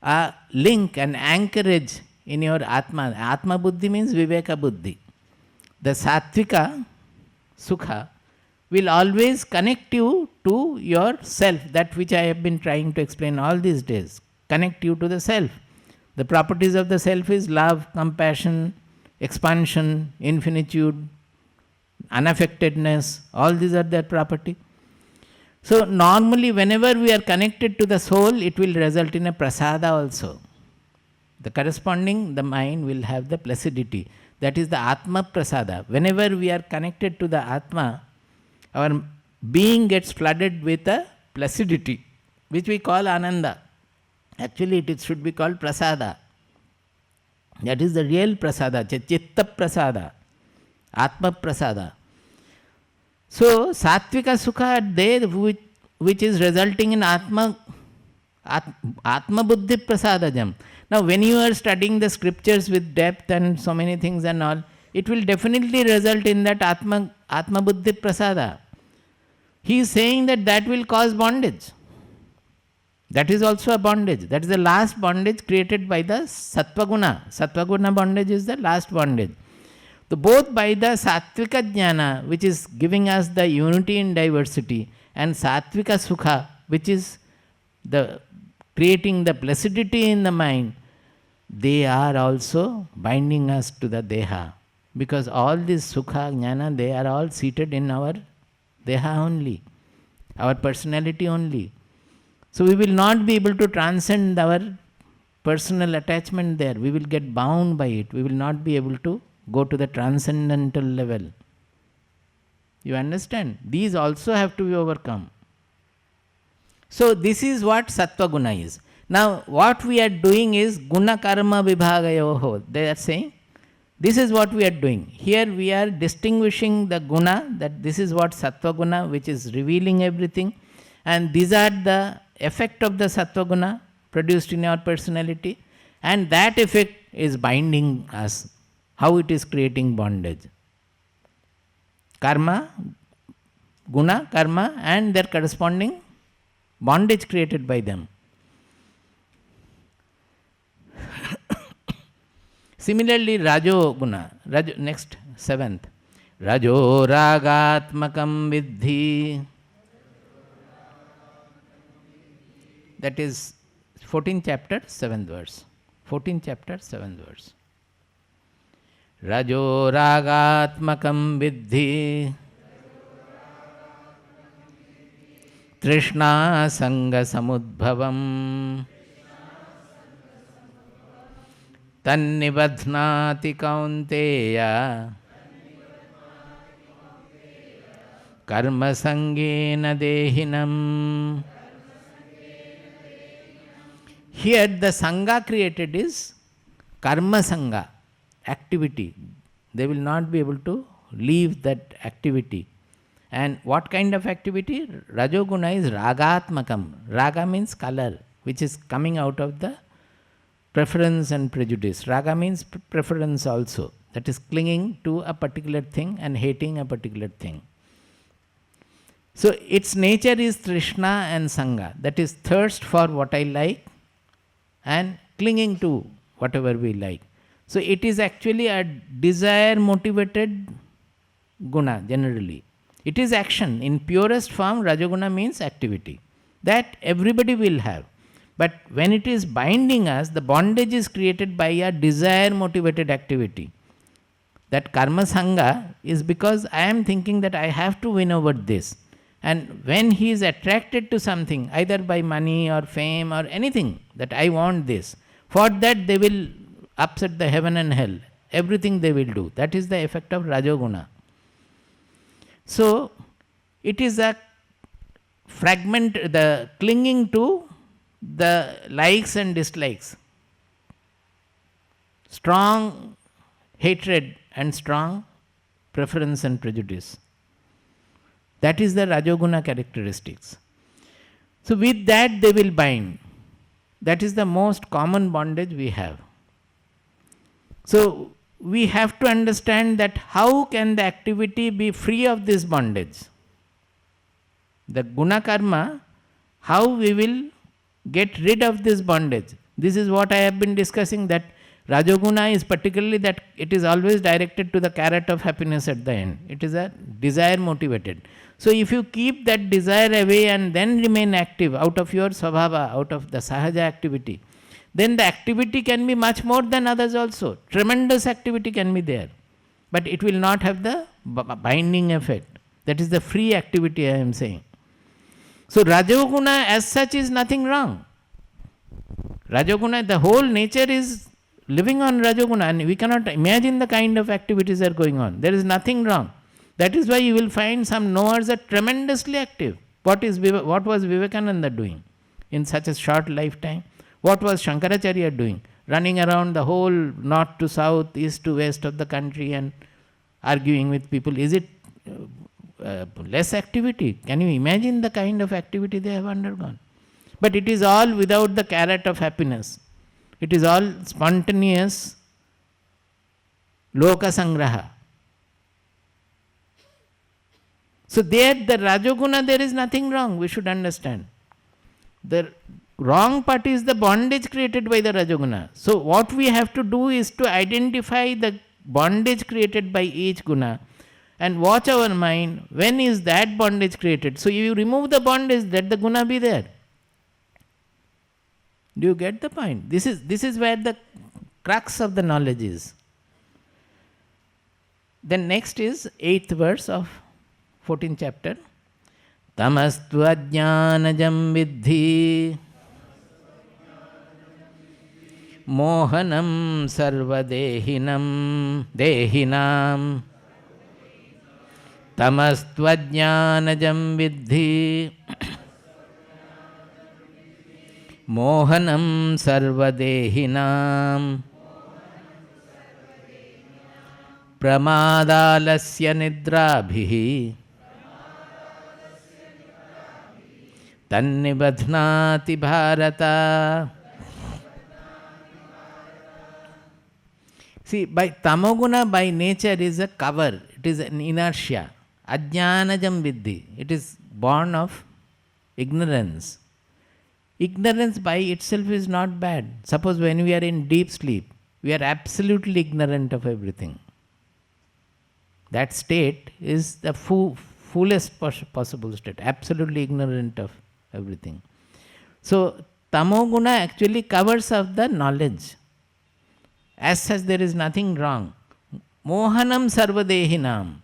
a link, an anchorage in your Atma. Atma buddhi means Viveka buddhi. The Sattvika, Sukha, will always connect you to your self, that which I have been trying to explain all these days. Connect you to the self. The properties of the self is love, compassion, expansion, infinitude, unaffectedness. All these are their property. So normally whenever we are connected to the soul, it will result in a prasada also. The corresponding, the mind will have the placidity. That is the Atma prasada. Whenever we are connected to the Atma, our being gets flooded with a placidity, which we call Ananda. Actually it should be called prasada. That is the real prasada, chitta prasada, Atma prasada. So Sattvika Sukha are there, which is resulting in Atma Buddhi Prasadajam. Now when you are studying the scriptures with depth and so many things and all, it will definitely result in that Atma Buddhi Prasada. He is saying that will cause bondage. That is also a bondage. That is the last bondage created by the Sattvaguna. Sattvaguna bondage is the last bondage. So both by the Sattvika Jnana, which is giving us the unity in diversity, and Sattvika Sukha, which is the creating the placidity in the mind, they are also binding us to the Deha. Because all this Sukha, Jnana, they are all seated in our Deha only, our personality only. So we will not be able to transcend our personal attachment there. We will get bound by it. We will not be able to go to the transcendental level. You understand? These also have to be overcome. So this is what Sattva Guna is. Now what we are doing is Guna Karma Vibhagayoho. They are saying, this is what we are doing. Here we are distinguishing the Guna, that this is what Sattva Guna, which is revealing everything. And these are the effect of the Sattva Guna produced in our personality. And that effect is binding us. How it is creating bondage. Karma, Guna, Karma, and their corresponding bondage created by them. Similarly, Rajo Guna, next, 7th. Rajo Ragatmakam Vidhi. That is 14th chapter, 7th verse. 14th chapter, 7th verse. Rajo Ragatmakam Vidhi. Trishna Sanga Samudbhavam. Tannibadhnati Kaunteya. Karma Sangena Dehinam. Here the Sangha created is Karma Sangha, activity. They will not be able to leave that activity. And what kind of activity? Rajoguna is Ragatmakam. Raga means color, which is coming out of the preference and prejudice. Raga means preference also. That is clinging to a particular thing and hating a particular thing. So its nature is Trishna and Sangha. That is thirst for what I like and clinging to whatever we like. So it is actually a desire motivated guna generally. It is action. In purest form, Rajoguna means activity. That everybody will have. But when it is binding us, the bondage is created by a desire motivated activity. That karma sangha is because I am thinking that I have to win over this. And when he is attracted to something, either by money or fame or anything, that I want this, for that they will upset the heaven and hell. Everything they will do. That is the effect of Rajoguna. So it is a fragment, the clinging to the likes and dislikes, strong hatred and strong preference and prejudice. That is the Rajoguna characteristics. So with that they will bind. That is the most common bondage we have. So we have to understand that how can the activity be free of this bondage. The guna karma, how we will get rid of this bondage. This is what I have been discussing, that Rajoguna is particularly that it is always directed to the carrot of happiness at the end. It is a desire motivated. So if you keep that desire away and then remain active out of your svabhava, out of the sahaja activity, then the activity can be much more than others also. Tremendous activity can be there. But it will not have the binding effect. That is the free activity I am saying. So Rajoguna as such is nothing wrong. Rajoguna, the whole nature is living on Rajoguna, and we cannot imagine the kind of activities that are going on. There is nothing wrong. That is why you will find some knowers are tremendously active. What was Vivekananda doing in such a short lifetime? What was Shankaracharya doing? Running around the whole north to south, east to west of the country and arguing with people. Is it less activity? Can you imagine the kind of activity they have undergone? But it is all without the carrot of happiness. It is all spontaneous Loka Sangraha. So there, the Rajoguna, there is nothing wrong, we should understand. The wrong part is the bondage created by the Rajoguna. So what we have to do is to identify the bondage created by each guna and watch our mind, when is that bondage created. So you remove the bondage, let the guna be there. Do you get the point? This is where the crux of the knowledge is. Then next is 8th verse of 14th chapter. Tamastu ajnanajam vidhi mohanam sarvadehinam dehinam. Tamastu ajnanajam vidhi mohanam sarvadehinam. Pramadalasya nidrabhihi tannibadhnati bharata. See, by tamoguna by nature is a cover, it is an inertia. Ajnanajam vidhi, it is born of ignorance. Ignorance by itself is not bad. Suppose when we are in deep sleep, we are absolutely ignorant of everything. That state is the fullest possible state, absolutely ignorant of everything. So tamoguna actually covers up the knowledge. As such, there is nothing wrong. Mohanam sarvadehinam.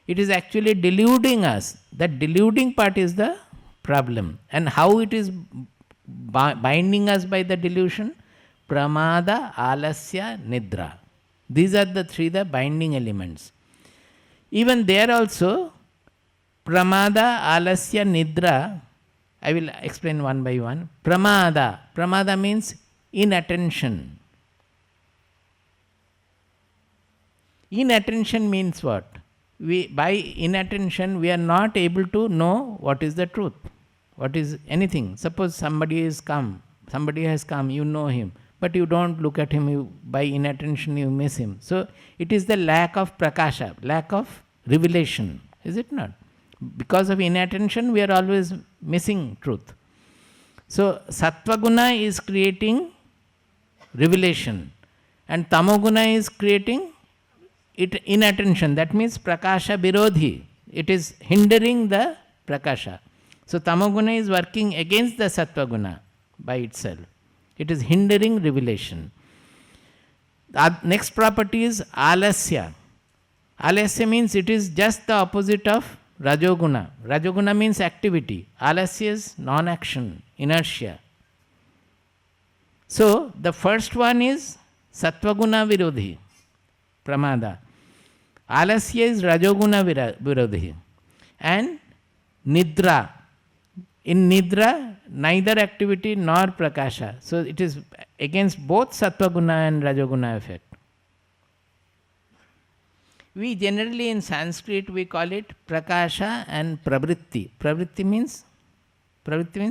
It is actually deluding us. That deluding part is the problem. And how it is binding us by the delusion? Pramada, alasya, nidra. These are the three the binding elements. Even there also, pramada, alasya, nidra, I will explain one by one. Pramada means inattention. Inattention means what? By inattention, we are not able to know what is the truth, what is anything. Suppose somebody has come, you know him, but you don't look at him, by inattention you miss him. So it is the lack of prakasha, lack of revelation, is it not? Because of inattention, we are always missing truth. So sattva guna is creating revelation, and tamoguna is creating it inattention. That means prakasha virodhi. It is hindering the prakasha. So tamoguna is working against the sattva guna by itself. It is hindering revelation. The next property is alasya. Alasya means it is just the opposite of rajoguna. Rajoguna means activity. Alasya is non-action, inertia. So the first one is sattva guna virodhi, pramada. Alasya is rajoguna virodhi. and nidra. In nidra, neither activity nor prakasha. So it is against both sattva guna and rajoguna effect. We generally in Sanskrit we call it prakasha and pravritti. Pravritti means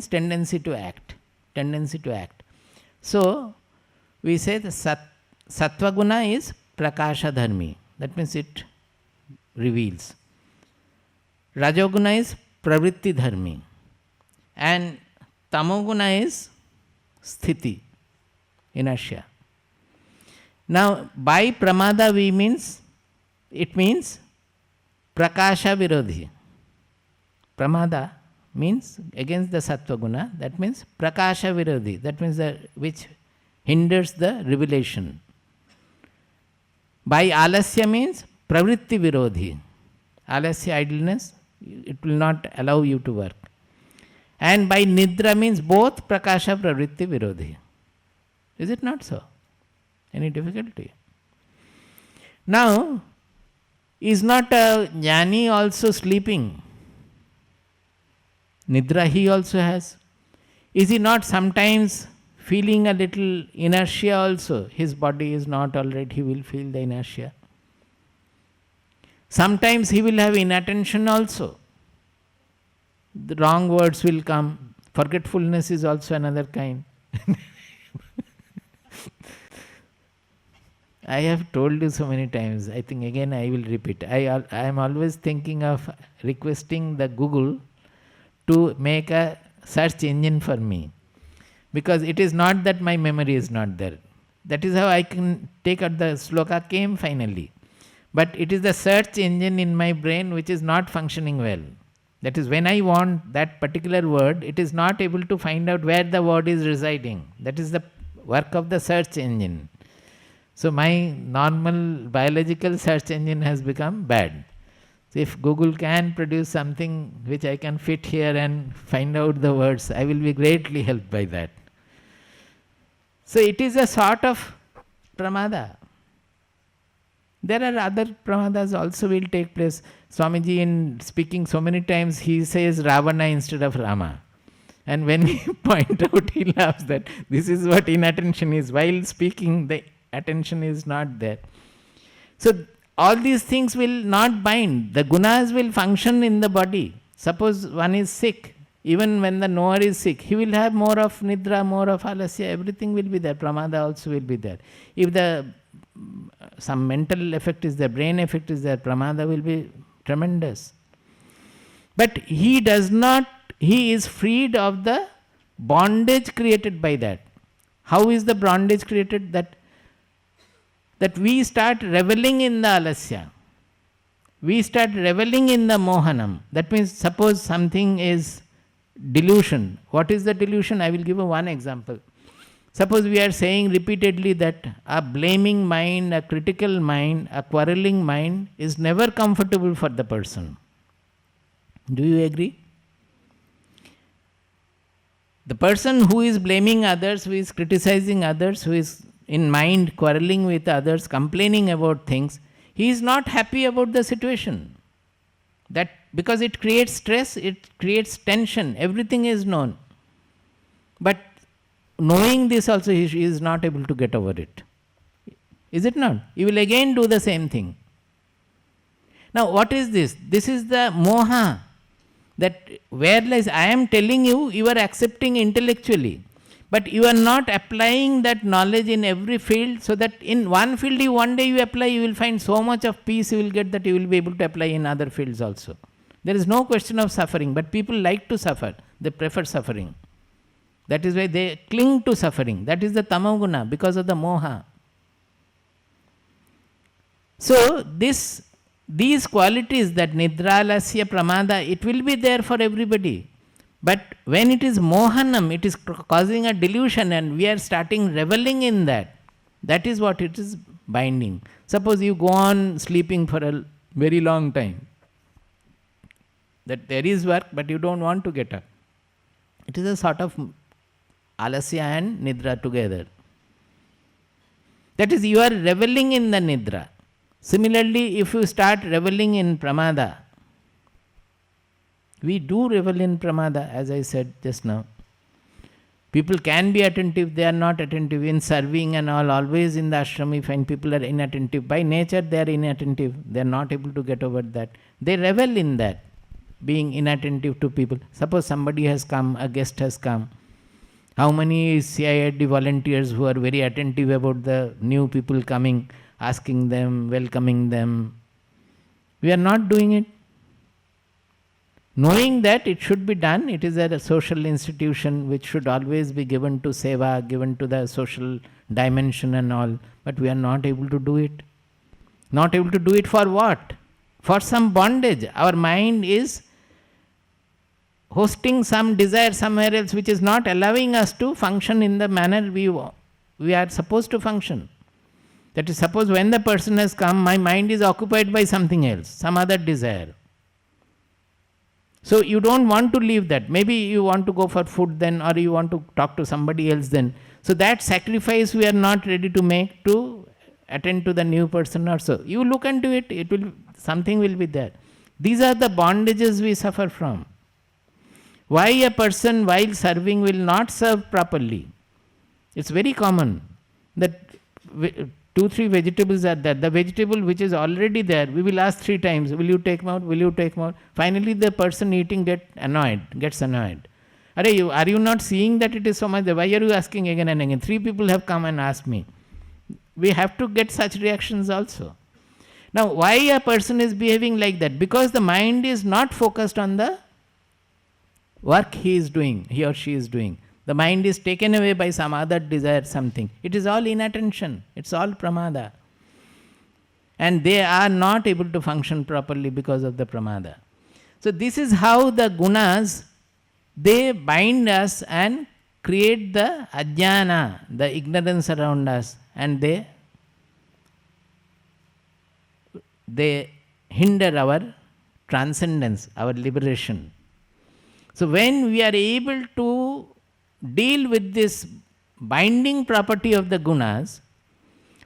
tendency to act. Tendency to act. So we say the sattva guna is prakasha dharmi. That means it reveals. Rajoguna is pravritti dharmi. And tamoguna is sthiti, inertia. Now by pramada it means prakasha virodhi. Pramada means against the sattva guna, that means prakasha virodhi, that means which hinders the revelation. By alasya means pravritti virodhi. Alasya, idleness, it will not allow you to work. And by nidra means both prakasha pravritti virodhi. Is it not so? Any difficulty? Now, is not a jnani also sleeping? Nidra he also has. Is he not sometimes feeling a little inertia also? His body is not all right, he will feel the inertia. Sometimes he will have inattention also. The wrong words will come. Forgetfulness is also another kind. I have told you so many times. I think again I will repeat. I am always thinking of requesting the Google to make a search engine for me. Because it is not that my memory is not there. That is how I can take out the sloka came finally. But it is the search engine in my brain which is not functioning well. That is, when I want that particular word, it is not able to find out where the word is residing. That is the work of the search engine. So my normal biological search engine has become bad. So if Google can produce something which I can fit here and find out the words, I will be greatly helped by that. So it is a sort of pramada. There are other pramadas also will take place. Swamiji, in speaking so many times, he says Ravana instead of Rama. And when we point out, he laughs that this is what inattention is. While speaking, the attention is not there. So all these things will not bind. The gunas will function in the body. Suppose one is sick, even when the knower is sick, he will have more of nidra, more of alasya, everything will be there. Pramada also will be there. If some mental effect is there, brain effect is there, pramada will be tremendous. But he is freed of the bondage created by that. How is the bondage created? That we start reveling in the alasya. We start reveling in the mohanam. That means suppose something is delusion. What is the delusion? I will give you one example. Suppose we are saying repeatedly that a blaming mind, a critical mind, a quarreling mind is never comfortable for the person. Do you agree? The person who is blaming others, who is criticizing others, who is in mind quarreling with others, complaining about things, he is not happy about the situation. That because it creates stress, it creates tension, everything is known. But knowing this also, he is not able to get over it. Is it not? He will again do the same thing. Now what is this? This is the moha. That whereas I am telling you, you are accepting intellectually. But you are not applying that knowledge in every field, so that in one field one day you apply, you will find so much of peace you will get that you will be able to apply in other fields also. There is no question of suffering, but people like to suffer. They prefer suffering. That is why they cling to suffering. That is the tamoguna, because of the moha. So these qualities, that nidra, lasya, pramada, it will be there for everybody. But when it is mohanam, it is causing a delusion and we are starting reveling in that. That is what it is binding. Suppose you go on sleeping for a very long time. That there is work, but you don't want to get up. It is a sort of alasya and nidra together. That is, you are reveling in the nidra. Similarly, if you start reveling in pramada, We do revel in pramada, as I said just now. People can be attentive, they are not attentive. In serving and all, always in the ashram, you find people are inattentive. By nature, they are inattentive. They are not able to get over that. They revel in that, being inattentive to people. Suppose somebody has come, a guest has come. How many CIRD volunteers who are very attentive about the new people coming, asking them, welcoming them? We are not doing it. Knowing that it should be done, it is a social institution which should always be given to seva, given to the social dimension and all, but we are not able to do it. Not able to do it for what? For some bondage. Our mind is hosting some desire somewhere else which is not allowing us to function in the manner we are supposed to function. That is, suppose when the person has come, my mind is occupied by something else, some other desire. So you don't want to leave that. Maybe you want to go for food then, or you want to talk to somebody else then. So that sacrifice we are not ready to make to attend to the new person or so. You look into it, something will be there. These are the bondages we suffer from. Why a person while serving will not serve properly? It's very common that 2-3 vegetables are there. The vegetable which is already there, we will ask 3 times, will you take more, will you take more? Finally the person eating gets annoyed. Are you not seeing that it is so much there? Why are you asking again and again? 3 people have come and asked me. We have to get such reactions also. Now why a person is behaving like that? Because the mind is not focused on the work he or she is doing. The mind is taken away by some other desire, something. It is all inattention. It's all pramada. And they are not able to function properly because of the pramada. So this is how the gunas, they bind us and create the ajnana, the ignorance around us, and they hinder our transcendence, our liberation. So when we are able to deal with this binding property of the gunas,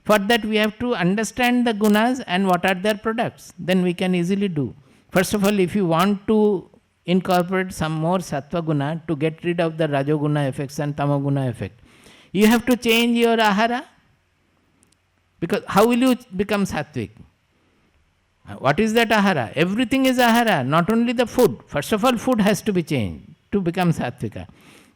for that we have to understand the gunas and what are their products. Then we can easily do. First of all, if you want to incorporate some more sattva guna to get rid of the rajoguna effects and tamoguna effect, you have to change your ahara. Because how will you become sattvic? What is that ahara? Everything is ahara, not only the food. First of all, food has to be changed to become sattvika.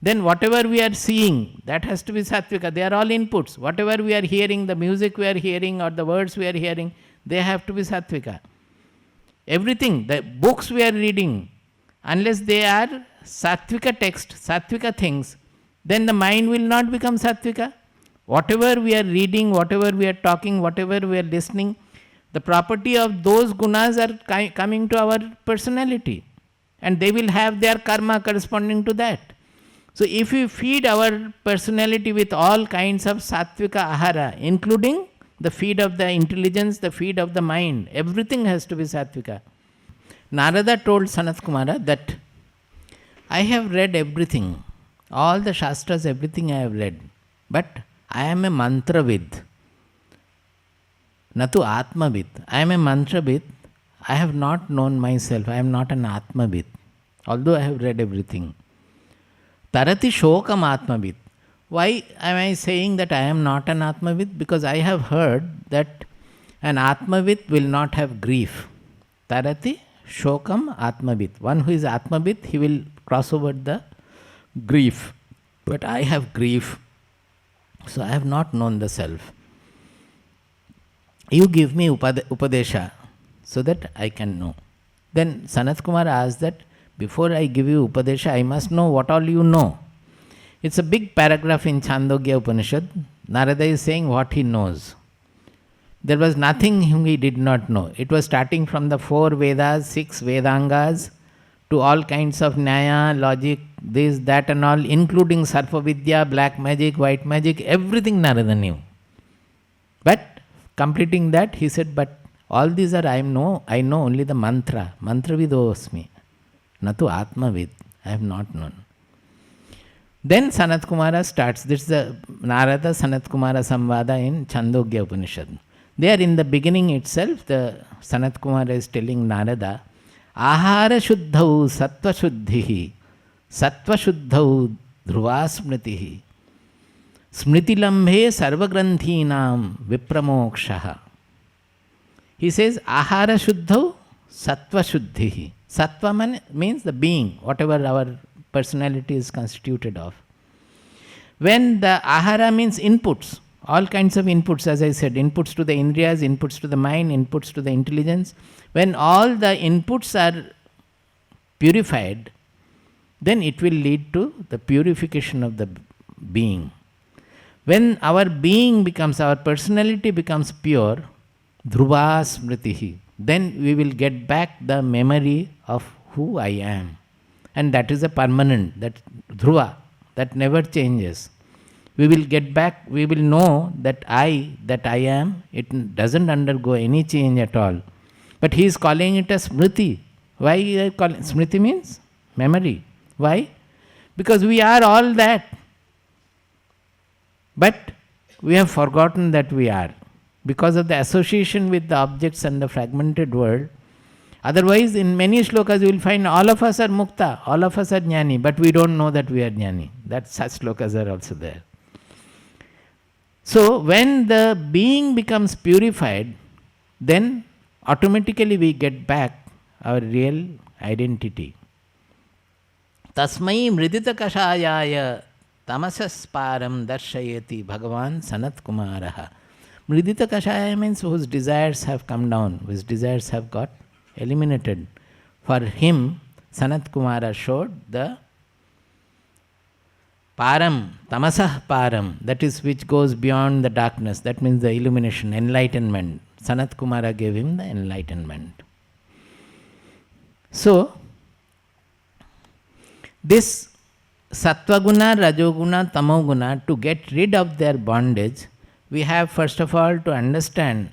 Then whatever we are seeing, that has to be sattvika. They are all inputs. Whatever we are hearing, the music we are hearing or the words we are hearing, they have to be sattvika. Everything, the books we are reading, unless they are sattvika text, sattvika things, then the mind will not become sattvika. Whatever we are reading, whatever we are talking, whatever we are listening, the property of those gunas are coming to our personality, and they will have their karma corresponding to that. So if we feed our personality with all kinds of sattvika ahara, including the feed of the intelligence, the feed of the mind, everything has to be sattvika. Narada told Sanat Kumara that I have read everything, all the shastras, everything I have read, but I am a mantravid. Natu atmavid. I am a mantravid. I have not known myself. I am not an atmavid, although I have read everything. Tarati shokam atmavid. Why am I saying that I am not an atmavid? Because I have heard that an atmavid will not have grief. Tarati shokam atmavid. One who is atmavid, he will cross over the grief. But I have grief, so I have not known the self. You give me upadesha so that I can know. Then Sanat Kumar asked that before I give you upadesha, I must know what all you know. It's a big paragraph in Chandogya Upanishad. Narada is saying what he knows. There was nothing he did not know. It was starting from the 4 Vedas, 6 Vedangas, to all kinds of Nyaya, logic, this, that and all, including Sarpa Vidya, black magic, white magic, everything Narada knew. But completing that, he said, but all these are I know only the mantra. Mantravidosmi. Natu atmavid. I have not known. Then Sanat Kumara starts. This is the Narada Sanat Kumara Samvada in Chandogya Upanishad. There in the beginning itself, the Sanat Kumara is telling Narada Ahara shuddhau sattva shuddhihi, sattva shuddhau dhruva smritihi, smritilambhe sarvagranthinam vipramokshaha. He says, ahara shuddhau sattva shuddhihi. Sattva means the being, whatever our personality is constituted of. When the ahara means inputs, all kinds of inputs, as I said, inputs to the indriyas, inputs to the mind, inputs to the intelligence. When all the inputs are purified, then it will lead to the purification of the being. When our being becomes, our personality becomes pure, dhruva smritihi, then we will get back the memory of who I am. And that is a permanent, that dhruva, that never changes. We will get back, we will know that I am, it doesn't undergo any change at all. But he is calling it a smriti. Why I call it? Smriti means memory. Why? Because we are all that. But we have forgotten that we are, because of the association with the objects and the fragmented world. Otherwise, in many shlokas you will find all of us are mukta, all of us are jnani, but we don't know that we are jnani. That such shlokas are also there. So, when the being becomes purified, then automatically we get back our real identity. Tasmai mridita kashayaya tamasasparam darshayati Bhagavan Sanat Kumaraha. Mridita kashaya means whose desires have come down, whose desires have got eliminated. For him, Sanat Kumara showed the param, tamasah param, that is which goes beyond the darkness, that means the illumination, enlightenment. Sanat Kumara gave him the enlightenment. So, this sattva guna, rajoguna, tamoguna, to get rid of their bondage, we have first of all to understand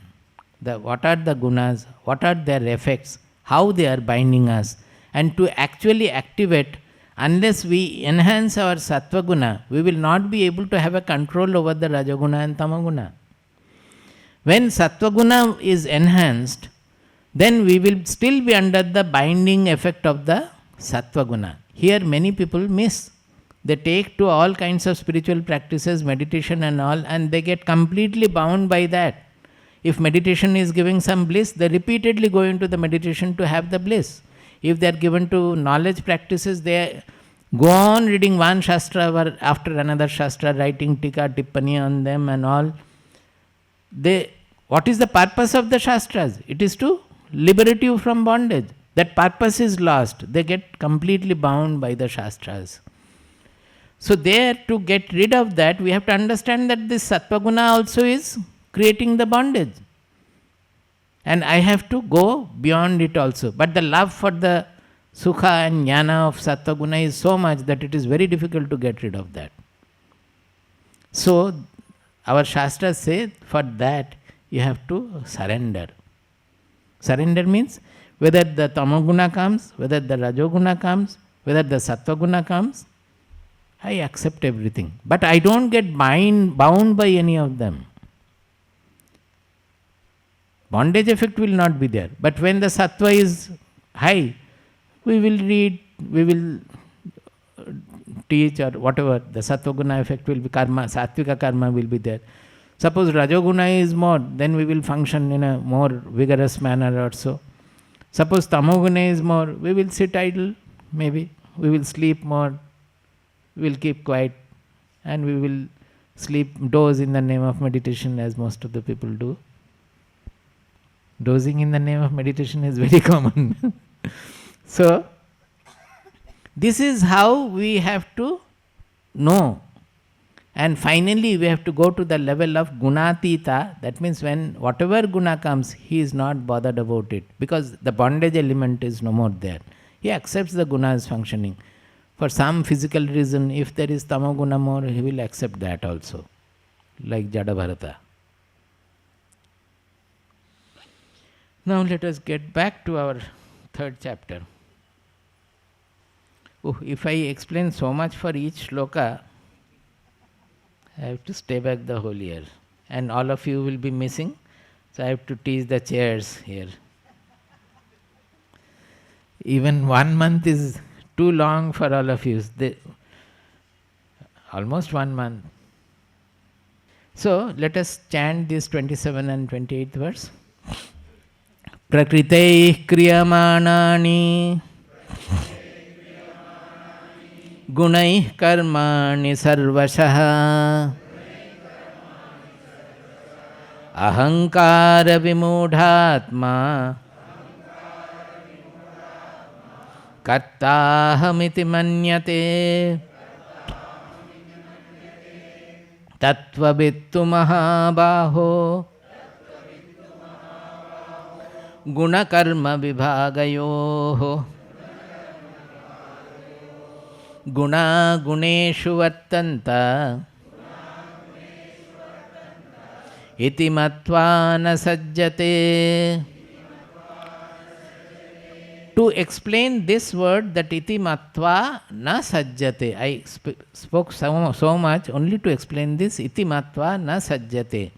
what are the gunas, what are their effects, how they are binding us, and to actually activate. Unless we enhance our sattva guna, we will not be able to have a control over the rajoguna and tamoguna. When sattva guna is enhanced, then we will still be under the binding effect of the sattva guna. Here many people miss. They take to all kinds of spiritual practices, meditation and all, and they get completely bound by that. If meditation is giving some bliss, they repeatedly go into the meditation to have the bliss. If they are given to knowledge practices, they go on reading one shastra after another shastra, writing tika, tippani on them and all. What is the purpose of the shastras? It is to liberate you from bondage. That purpose is lost. They get completely bound by the shastras. So there, to get rid of that, we have to understand that this sattva guna also is creating the bondage. And I have to go beyond it also. But the love for the sukha and jnana of sattva guna is so much that it is very difficult to get rid of that. So, our shastras say for that you have to surrender. Surrender means whether the tamoguna comes, whether the rajoguna comes, whether the sattva guna comes, I accept everything. But I don't get bound by any of them. Bondage effect will not be there. But when the sattva is high, we will read, we will teach or whatever. The sattva guna effect will be karma, sattvika karma will be there. Suppose rajoguna is more, then we will function in a more vigorous manner or so. Suppose tamoguna is more, we will sit idle, maybe. We will sleep more, we will keep quiet, and we will doze in the name of meditation, as most of the people do. Dozing in the name of meditation is very common. So, this is how we have to know. And finally, we have to go to the level of gunatita. That means when whatever guna comes, he is not bothered about it, because the bondage element is no more there. He accepts the gunas functioning. For some physical reason, if there is tamoguna more, he will accept that also, like Jada Bharata. Now let us get back to our third chapter. If I explain so much for each shloka, I have to stay back the whole year. And all of you will be missing, so I have to tease the chairs here. Even 1 month is too long for all of you. Almost 1 month. So let us chant this 27 and 28th verse. Prakriti kriyamanani gunai karmani sarvashaha ahankara vimudhatma kartahamiti manyate tatvavittu mahabaho guna karma vibhagayoho guna guneshu vattanta iti matva na sajjate. To explain this word, that iti matva na sajjate, I spoke so much only to explain this iti matva na sajjate.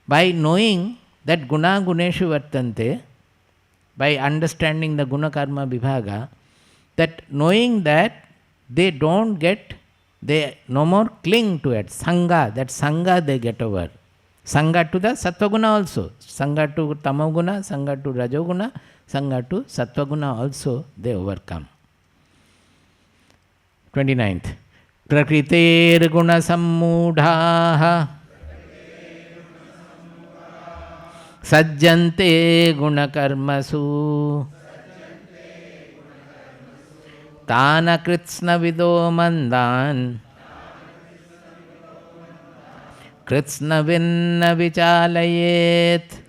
By knowing that guna guneshu vartante, by understanding the guna karma vibhaga, that knowing that they don't get, they no more cling to it, sangha, that sangha they get over. Sangha to the sattva-guna also, sangha to tamoguna, sangha to rajoguna, sangha to sattva-guna also they overcome. 29th. Prakritir guna sammudhaha sajjante guna karmasu tana kritsna vido mandan kritsna vinna vichalayet.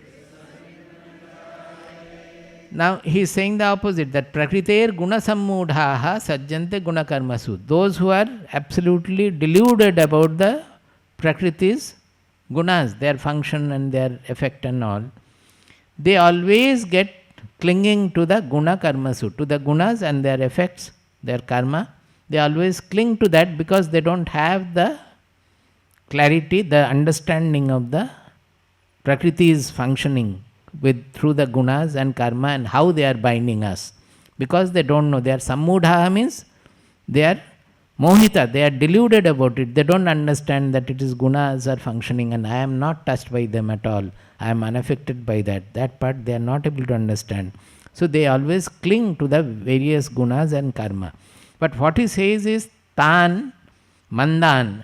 Now he is saying the opposite, that prakriter guna sammudhaha sajjante guna karmasu. Those who are absolutely deluded about the prakriti's gunas, their function and their effect and all, they always get clinging to the guna karmasu, to the gunas and their effects, their karma. They always cling to that because they don't have the clarity, the understanding of the Prakriti's functioning through the gunas and karma and how they are binding us. Because they don't know, they are sammudha means they are mohita, they are deluded about it. They don't understand that it is gunas are functioning and I am not touched by them at all. I am unaffected by that. That part they are not able to understand. So they always cling to the various gunas and karma. But what he says is tan, mandan,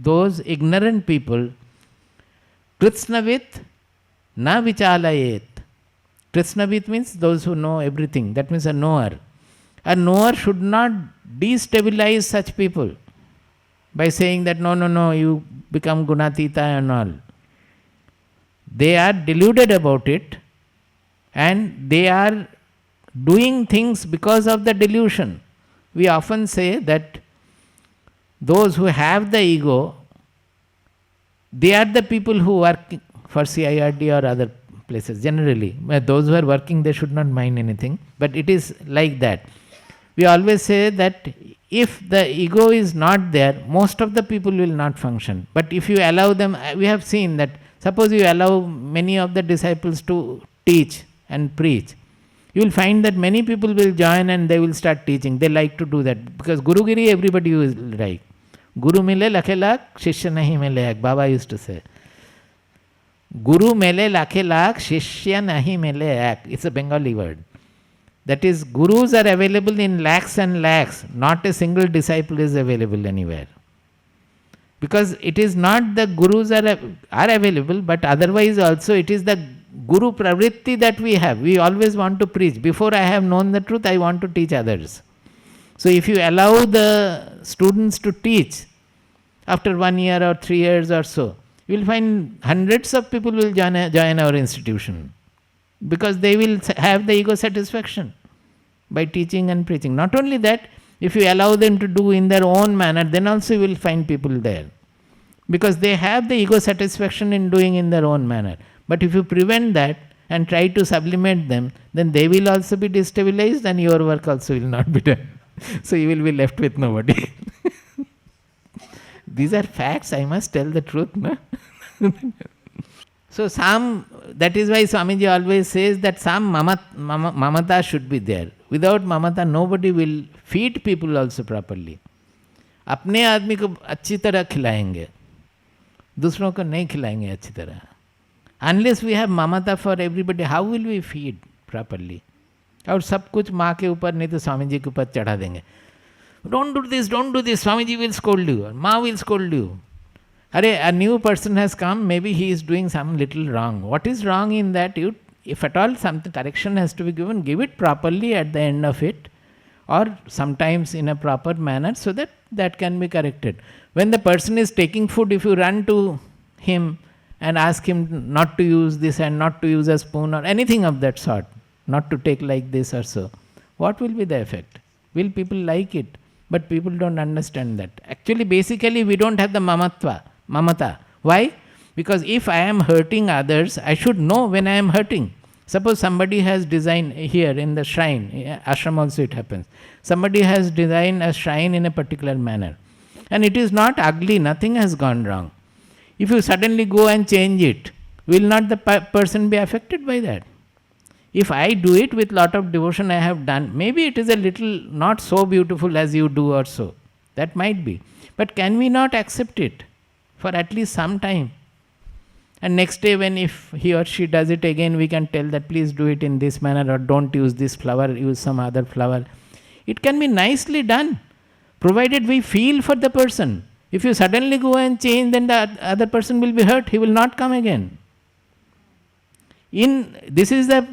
those ignorant people, kritsnavit na vichalayet. Kritsnavit means those who know everything. That means a knower. A knower should not destabilize such people by saying that no, you become gunatita and all. They are deluded about it and they are doing things because of the delusion. We often say that those who have the ego, they are the people who work for CIRD or other places generally. Those who are working, they should not mind anything, but it is like that. We always say that if the ego is not there, most of the people will not function. But if you allow them, we have seen that suppose you allow many of the disciples to teach and preach, you will find that many people will join and they will start teaching. They like to do that because Gurugiri everybody will like. Guru mile lakhe lakh, shishya nahi mile ek. Baba used to say. Guru mele lakhe lakh, shishya nahi mele ek. It's a Bengali word. That is, gurus are available in lakhs and lakhs. Not a single disciple is available anywhere. Because it is not the gurus are available, but otherwise also it is the guru pravritti that we have. We always want to preach. Before I have known the truth, I want to teach others. So if you allow the students to teach, after 1 year or 3 years or so, you will find hundreds of people will join our institution. Because they will have the ego satisfaction by teaching and preaching. Not only that, if you allow them to do in their own manner, then also you will find people there. Because they have the ego satisfaction in doing in their own manner. But if you prevent that and try to sublimate them, then they will also be destabilized and your work also will not be done. So you will be left with nobody. These are facts, I must tell the truth. No? So that is why Swamiji always says that some mamata should be there. Without mamata, nobody will feed people also properly. अपने आदमी को अच्छी तरह खिलाएंगे, दूसरों को नहीं खिलाएंगे अच्छी तरह. Unless we have mamata for everybody, how will we feed properly? और सब कुछ माँ के ऊपर नहीं तो स्वामी जी के ऊपर चढ़ा देंगे. Don't do this, Swami ji will scold you, or Ma will scold you. Arey, a new person has come, maybe he is doing some little wrong. What is wrong in that? If at all some correction has to be given, give it properly at the end of it, or sometimes in a proper manner, so that that can be corrected. When the person is taking food, if you run to him and ask him not to use this and not to use a spoon or anything of that sort, not to take like this or so, what will be the effect? Will people like it? But people don't understand that. Actually, basically, we don't have the mamata. Why? Because if I am hurting others, I should know when I am hurting. Suppose somebody has designed here in the shrine, ashram also it happens, somebody has designed a shrine in a particular manner, and it is not ugly, nothing has gone wrong. If you suddenly go and change it, will not the person be affected by that? If I do it with lot of devotion I have done, maybe it is a little not so beautiful as you do or so. That might be. But can we not accept it for at least some time? And next day when if he or she does it again, we can tell that please do it in this manner, or don't use this flower, use some other flower. It can be nicely done, provided we feel for the person. If you suddenly go and change, then the other person will be hurt, he will not come again. This is the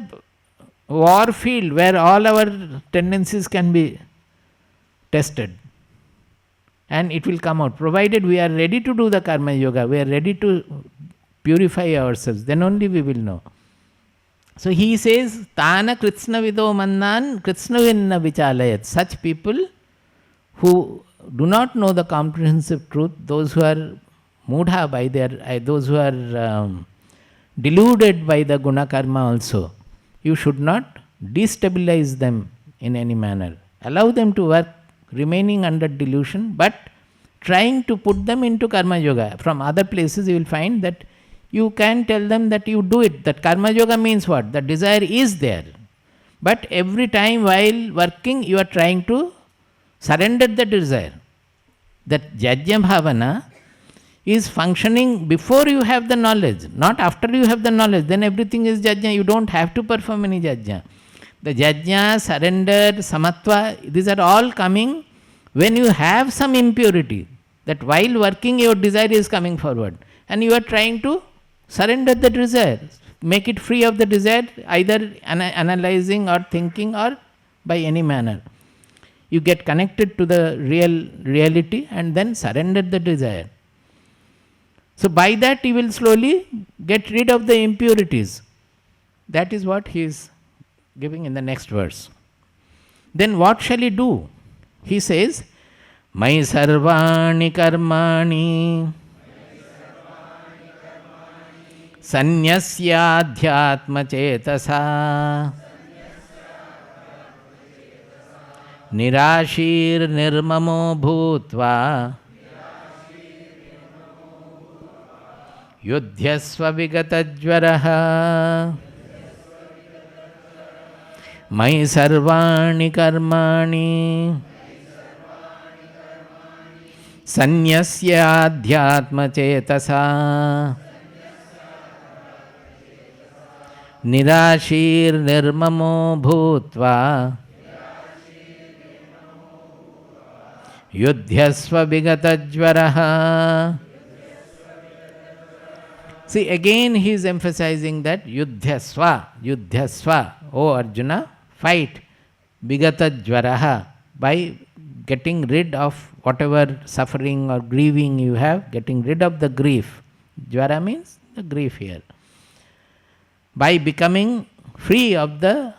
war field where all our tendencies can be tested, and it will come out, provided we are ready to do the karma yoga, we are ready to purify ourselves, then only we will know. So he says, Tana Kritsna Vido Mannan Kritsnavinna Vichalayat. Such people who do not know the comprehensive truth, those who are mudha by those who are deluded by the guna karma also, you should not destabilize them in any manner. Allow them to work, remaining under delusion, but trying to put them into karma yoga. From other places you will find that you can tell them that you do it. That karma yoga means what? The desire is there. But every time while working you are trying to surrender the desire. That jajya bhavana is functioning before you have the knowledge, not after you have the knowledge. Then everything is jajya. You don't have to perform any jajya. The jajya, surrender, samatva, these are all coming when you have some impurity. That while working your desire is coming forward, and you are trying to surrender the desire, make it free of the desire, either analyzing or thinking or by any manner. You get connected to the reality and then surrender the desire. So by that you will slowly get rid of the impurities. That is what he is giving in the next verse. Then what shall he do? He says, Mai sarvani karmani sanyasya chetasa nirashir nirmamo bhutva yudhyasva vigatajvaraha. Mai sarvani karmani sanyasya chetasa nirashir nirmamo bhutva yudhyasva vigatajvaraha. See, again he is emphasizing that yudhyasva, O Arjuna, fight, vigatajvaraha, by getting rid of whatever suffering or grieving you have, getting rid of the grief. Jvara means the grief here. By becoming free of the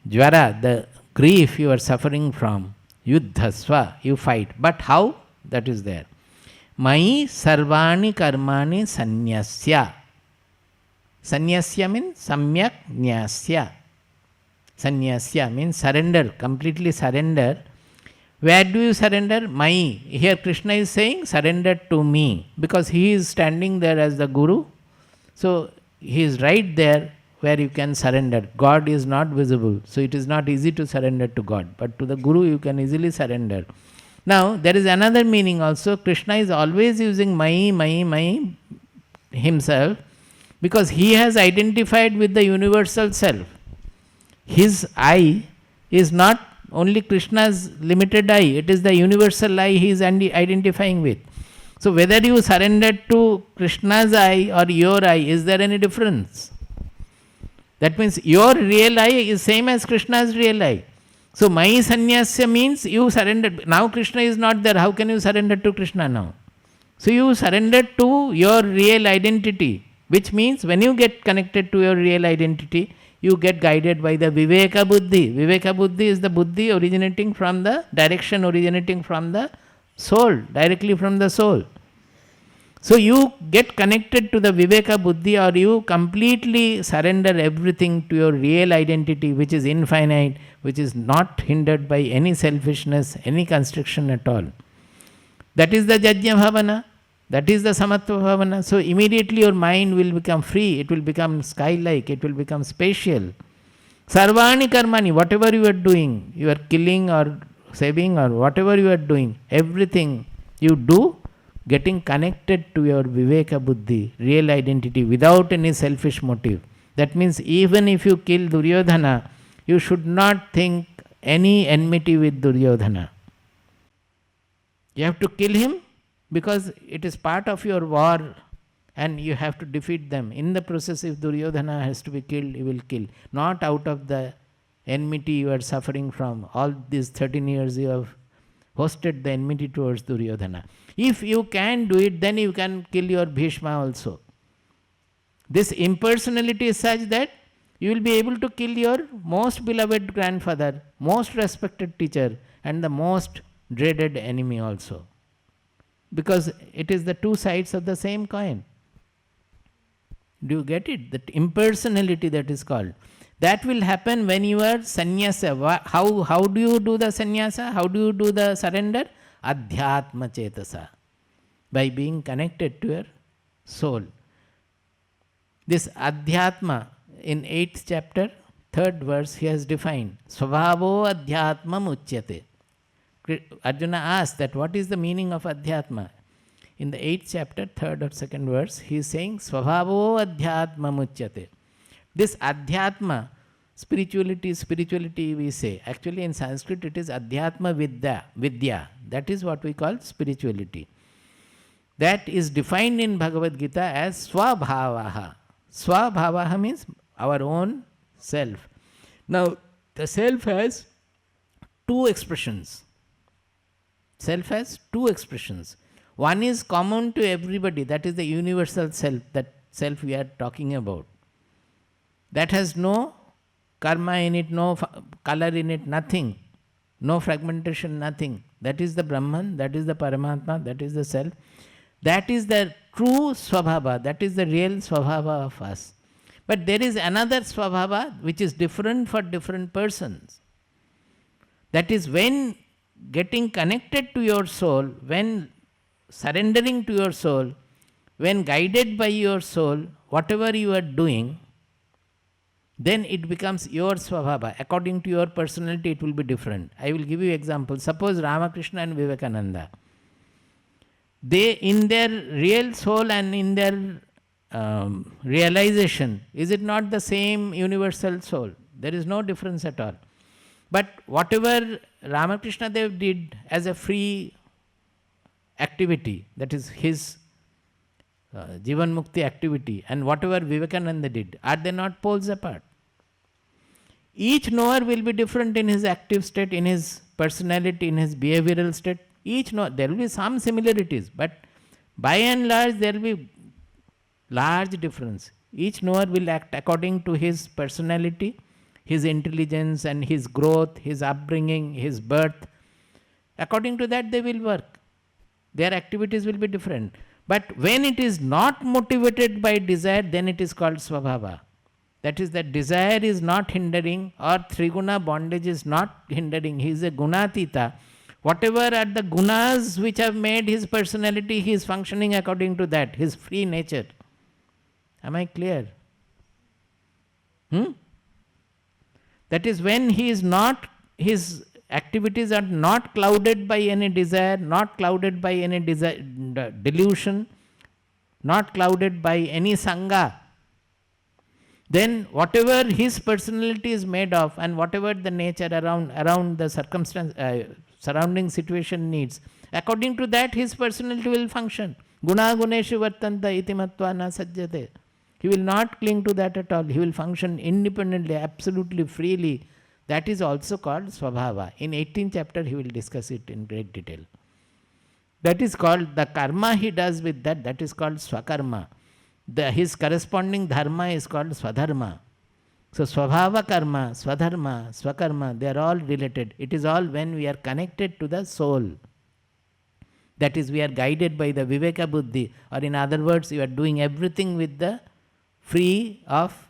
jvara, the grief you are suffering from, yuddhasva, you fight. But how? That is there. Mai sarvani karmani sanyasya. Sanyasya means samyak nyasya. Sanyasya means surrender, completely surrender. Where do you surrender? Mai. Here Krishna is saying surrender to me, because he is standing there as the guru. So he is right there where you can surrender. God is not visible, so it is not easy to surrender to God. But to the Guru you can easily surrender. Now, there is another meaning also. Krishna is always using my himself, because he has identified with the universal self. His I is not only Krishna's limited I, it is the universal I he is identifying with. So whether you surrender to Krishna's I or your I, is there any difference? That means your real I is same as Krishna's real I. So my sannyasya means you surrender. Now Krishna is not there, how can you surrender to Krishna now? So you surrender to your real identity, which means when you get connected to your real identity, you get guided by the Viveka Buddhi. Viveka Buddhi is the Buddhi originating from the direction, originating from the soul, directly from the soul. So you get connected to the Viveka Buddhi, or you completely surrender everything to your real identity, which is infinite, which is not hindered by any selfishness, any constriction at all. That is the Jajna Bhavana. That is the Samatva Bhavana. So immediately your mind will become free, it will become sky-like, it will become spatial. Sarvani karmani, whatever you are doing, you are killing or saving or whatever you are doing, everything you do, getting connected to your Viveka Buddhi, real identity, without any selfish motive. That means even if you kill Duryodhana, you should not think any enmity with Duryodhana. You have to kill him because it is part of your war and you have to defeat them. In the process, if Duryodhana has to be killed, you will kill. Not out of the enmity you are suffering from. All these 13 years you have hosted the enmity towards Duryodhana. If you can do it, then you can kill your Bhishma also. This impersonality is such that you will be able to kill your most beloved grandfather, most respected teacher, and the most dreaded enemy also. Because it is the two sides of the same coin. Do you get it? That impersonality that is called. That will happen when you are sannyasa. How do you do the sannyasa? How do you do the surrender? Adhyatma chetasa. By being connected to your soul. This adhyatma, in 8th chapter, 3rd verse, he has defined. Svabhavo adhyatma muchyate. Arjuna asked that what is the meaning of adhyatma? In the 8th chapter, 3rd or 2nd verse, he is saying, Svabhavo adhyatma muchyate. This adhyatma, spirituality we say. Actually in Sanskrit it is adhyatma vidya. That is what we call spirituality. That is defined in Bhagavad Gita as swabhavaha. Swabhavaha means our own self. Now the self has two expressions. Self has two expressions. One is common to everybody, that is the universal self, that self we are talking about. That has no karma in it, no color in it, nothing. No fragmentation, nothing. That is the Brahman, that is the Paramatma, that is the self. That is the true Swabhava, that is the real Swabhava of us. But there is another Swabhava which is different for different persons. That is when getting connected to your soul, when surrendering to your soul, when guided by your soul, whatever you are doing, then it becomes your Swabhava. According to your personality, it will be different. I will give you example. Suppose Ramakrishna and Vivekananda. They, in their real soul and in their realization, is it not the same universal soul? There is no difference at all. But whatever Ramakrishna Dev did as a free activity, that is his Jivan Mukti activity, and whatever Vivekananda did, are they not poles apart? Each knower will be different in his active state, in his personality, in his behavioral state. Each knower, there will be some similarities, but by and large there will be large difference. Each knower will act according to his personality, his intelligence and his growth, his upbringing, his birth. According to that they will work. Their activities will be different. But when it is not motivated by desire, then it is called Swabhava. That is, that desire is not hindering, or Triguna bondage is not hindering. He is a Gunatita. Whatever are the Gunas which have made his personality, he is functioning according to that, his free nature. Am I clear? Hmm? That is when he is not, his activities are not clouded by any desire, not clouded by any delusion, not clouded by any sangha. Then whatever his personality is made of and whatever the nature around the circumstance, surrounding situation needs, according to that his personality will function. Guna guneshu vartanta iti matva na sajjate. He will not cling to that at all. He will function independently, absolutely freely. That is also called swabhava. In 18th chapter he will discuss it in great detail. That is called the karma he does with that, that is called swakarma. His corresponding dharma is called swadharma. So swabhava karma, swadharma, swakarma, they are all related. It is all when we are connected to the soul. That is, we are guided by the viveka buddhi, or in other words, you are doing everything with the freed of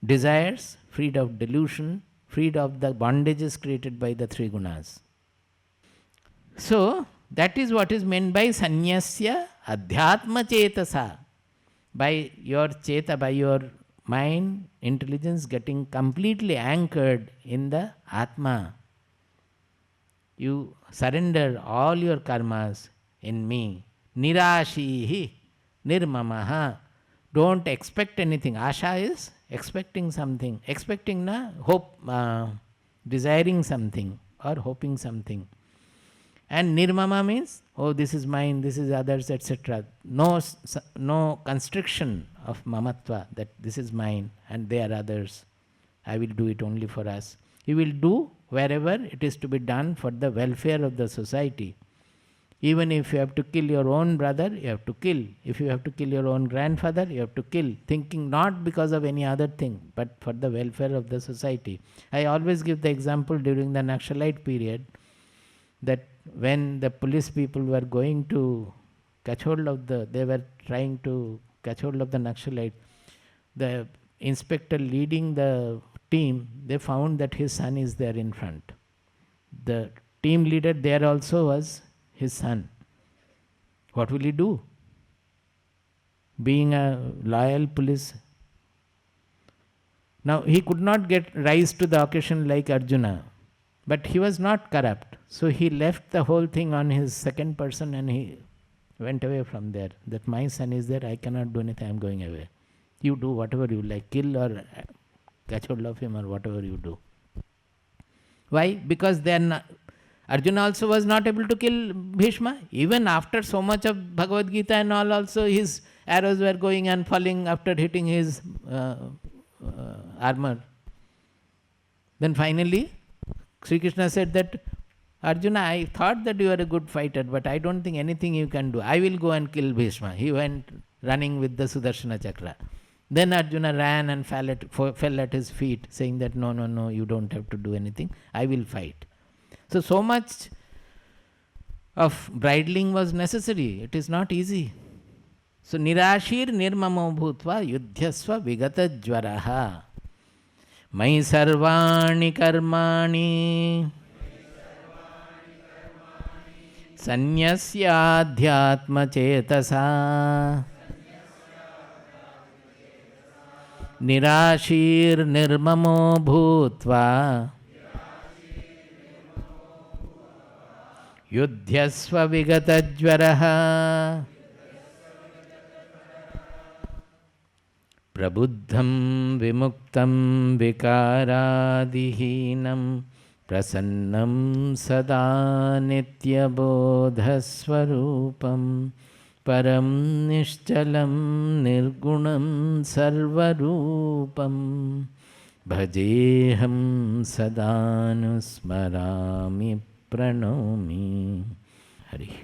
desires, freed of delusion, freed of the bondages created by the three gunas. So, that is what is meant by sanyasya adhyatma chetasa. By your cheta, by your mind, intelligence getting completely anchored in the Atma. You surrender all your karmas in me. Nirashihi, nirmamaha. Don't expect anything. Asha is expecting something. Expecting na hope, desiring something or hoping something. And nirmama means, oh, this is mine, this is others, etc. No constriction of mamatva, that this is mine and they are others. I will do it only for us. He will do wherever it is to be done for the welfare of the society. Even if you have to kill your own brother, you have to kill. If you have to kill your own grandfather, you have to kill. Thinking not because of any other thing, but for the welfare of the society. I always give the example during the Naxalite period, that when the police people were going to catch hold of they were trying to catch hold of the Naxalite, the inspector leading the team, they found that his son is there in front. The team leader there also was his son. What will he do? Being a loyal police. Now he could not rise to the occasion like Arjuna, but he was not corrupt. So he left the whole thing on his second person and he went away from there. That my son is there, I cannot do anything, I am going away. You do whatever you like, kill or catch hold of him or whatever you do. Why? Because they are not, Arjuna also was not able to kill Bhishma. Even after so much of Bhagavad Gita and all, also his arrows were going and falling after hitting his armor. Then finally, Sri Krishna said that, Arjuna, I thought that you are a good fighter, but I don't think anything you can do. I will go and kill Bhishma. He went running with the Sudarshana Chakra. Then Arjuna ran and fell at his feet, saying that, no, you don't have to do anything. I will fight. So much of bridling was necessary. It is not easy. So, nirashir nirmamo bhutva yudhyasva vigata jvaraha. Mai sarvani karmani sanyasyaadhyatma chetasa. Nirashir nirmamo bhutva yudhyasva vigata jvaraha. Prabuddham vimuktam vikaradihinam prasannam sada nitya bodhasvarupam param nishchalam nirgunam sarvarupam bhajeham sadanusmarami pranomi. Hari.